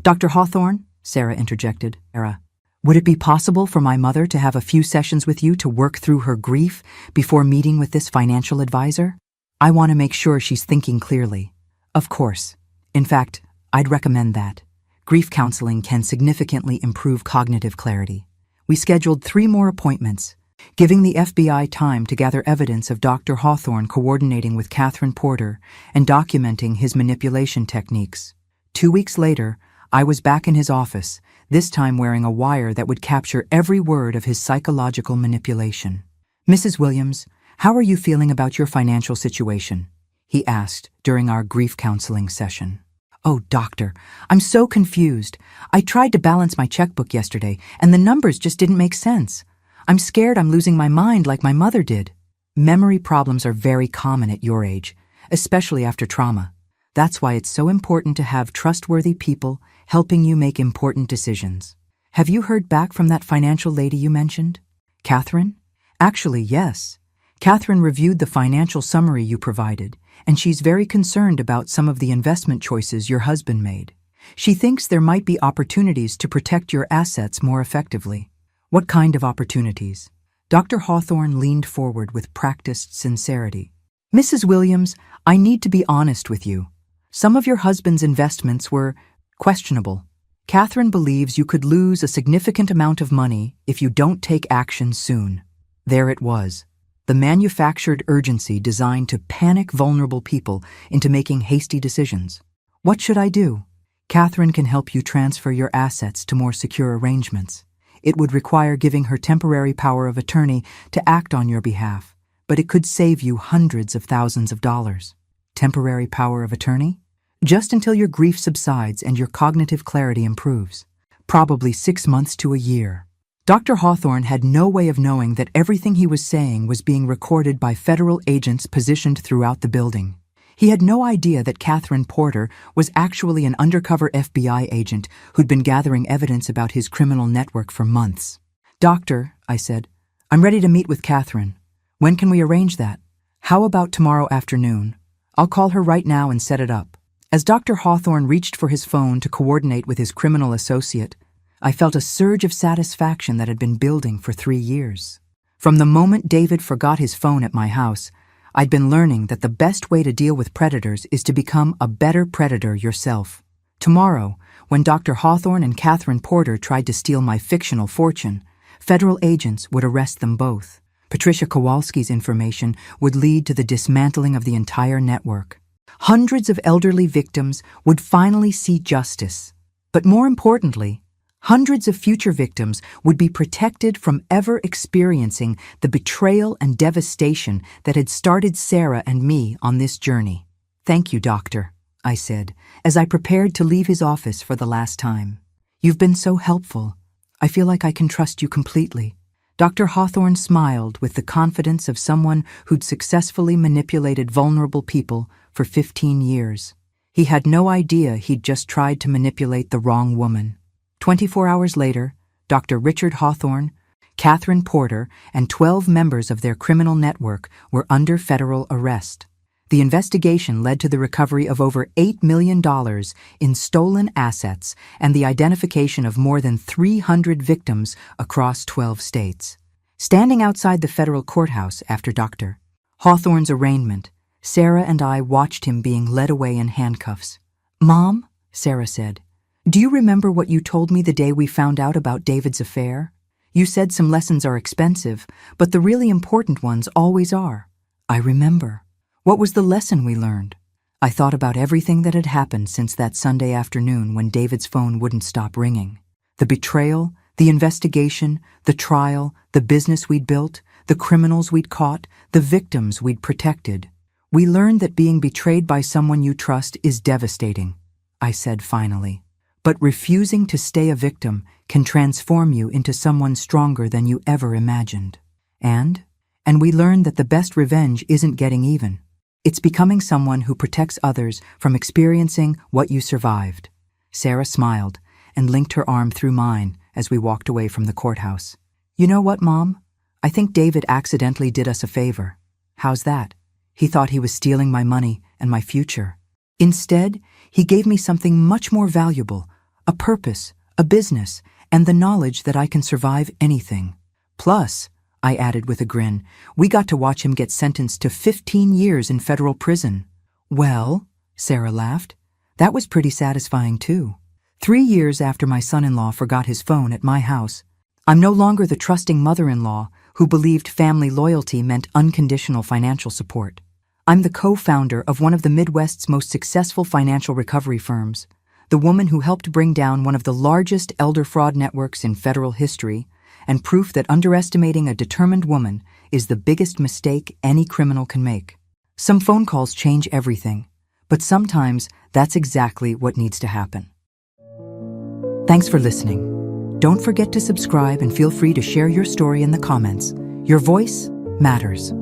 Dr. Hawthorne, Sarah interjected, would it be possible for my mother to have a few sessions with you to work through her grief before meeting with this financial advisor? I want to make sure she's thinking clearly. Of course. In fact, I'd recommend that. Grief counseling can significantly improve cognitive clarity. We scheduled 3 more appointments, giving the FBI time to gather evidence of Dr. Hawthorne coordinating with Catherine Porter and documenting his manipulation techniques. 2 weeks later, I was back in his office, this time wearing a wire that would capture every word of his psychological manipulation. "Mrs. Williams, how are you feeling about your financial situation?" he asked during our grief counseling session. "Oh, doctor, I'm so confused. I tried to balance my checkbook yesterday, and the numbers just didn't make sense. I'm scared I'm losing my mind like my mother did." Memory problems are very common at your age, especially after trauma. That's why it's so important to have trustworthy people helping you make important decisions. Have you heard back from that financial lady you mentioned? Catherine? Actually, yes. Catherine reviewed the financial summary you provided, and she's very concerned about some of the investment choices your husband made. She thinks there might be opportunities to protect your assets more effectively. What kind of opportunities? Dr. Hawthorne leaned forward with practiced sincerity. "Mrs. Williams, I need to be honest with you. Some of your husband's investments were questionable. Catherine believes you could lose a significant amount of money if you don't take action soon." There it was, the manufactured urgency designed to panic vulnerable people into making hasty decisions. "What should I do?" "Catherine can help you transfer your assets to more secure arrangements. It would require giving her temporary power of attorney to act on your behalf, but it could save you hundreds of thousands of dollars." Temporary power of attorney? Just until your grief subsides and your cognitive clarity improves. Probably 6 months to a year. Dr. Hawthorne had no way of knowing that everything he was saying was being recorded by federal agents positioned throughout the building. He had no idea that Catherine Porter was actually an undercover FBI agent who'd been gathering evidence about his criminal network for months. "Doctor," I said, "I'm ready to meet with Catherine. When can we arrange that?" "How about tomorrow afternoon? I'll call her right now and set it up." As Dr. Hawthorne reached for his phone to coordinate with his criminal associate, I felt a surge of satisfaction that had been building for 3 years. From the moment David forgot his phone at my house, I'd been learning that the best way to deal with predators is to become a better predator yourself. Tomorrow, when Dr. Hawthorne and Catherine Porter tried to steal my fictional fortune, federal agents would arrest them both. Patricia Kowalski's information would lead to the dismantling of the entire network. Hundreds of elderly victims would finally see justice. But more importantly, hundreds of future victims would be protected from ever experiencing the betrayal and devastation that had started Sarah and me on this journey. "Thank you, doctor," I said, as I prepared to leave his office for the last time. "You've been so helpful. I feel like I can trust you completely." Dr. Hawthorne smiled with the confidence of someone who'd successfully manipulated vulnerable people for 15 years. He had no idea he'd just tried to manipulate the wrong woman. 24 hours later, Dr. Richard Hawthorne, Catherine Porter, and 12 members of their criminal network were under federal arrest. The investigation led to the recovery of over $8 million in stolen assets and the identification of more than 300 victims across 12 states. Standing outside the federal courthouse after Dr. Hawthorne's arraignment, Sarah and I watched him being led away in handcuffs. "Mom," Sarah said, "do you remember what you told me the day we found out about David's affair? You said some lessons are expensive, but the really important ones always are." "I remember." "What was the lesson we learned?" I thought about everything that had happened since that Sunday afternoon when David's phone wouldn't stop ringing. The betrayal, the investigation, the trial, the business we'd built, the criminals we'd caught, the victims we'd protected. We learned that being betrayed by someone you trust is devastating, I said finally. But refusing to stay a victim can transform you into someone stronger than you ever imagined. And we learn that the best revenge isn't getting even. It's becoming someone who protects others from experiencing what you survived. Sarah smiled and linked her arm through mine as we walked away from the courthouse. You know what, Mom? I think David accidentally did us a favor. How's that? He thought he was stealing my money and my future. Instead, he gave me something much more valuable, a purpose, a business, and the knowledge that I can survive anything. Plus, I added with a grin, we got to watch him get sentenced to 15 years in federal prison. Well, Sarah laughed, that was pretty satisfying too. 3 years after my son-in-law forgot his phone at my house, I'm no longer the trusting mother-in-law who believed family loyalty meant unconditional financial support. I'm the co-founder of one of the Midwest's most successful financial recovery firms, the woman who helped bring down one of the largest elder fraud networks in federal history, and proof that underestimating a determined woman is the biggest mistake any criminal can make. Some phone calls change everything, but sometimes that's exactly what needs to happen. Thanks for listening. Don't forget to subscribe and feel free to share your story in the comments. Your voice matters.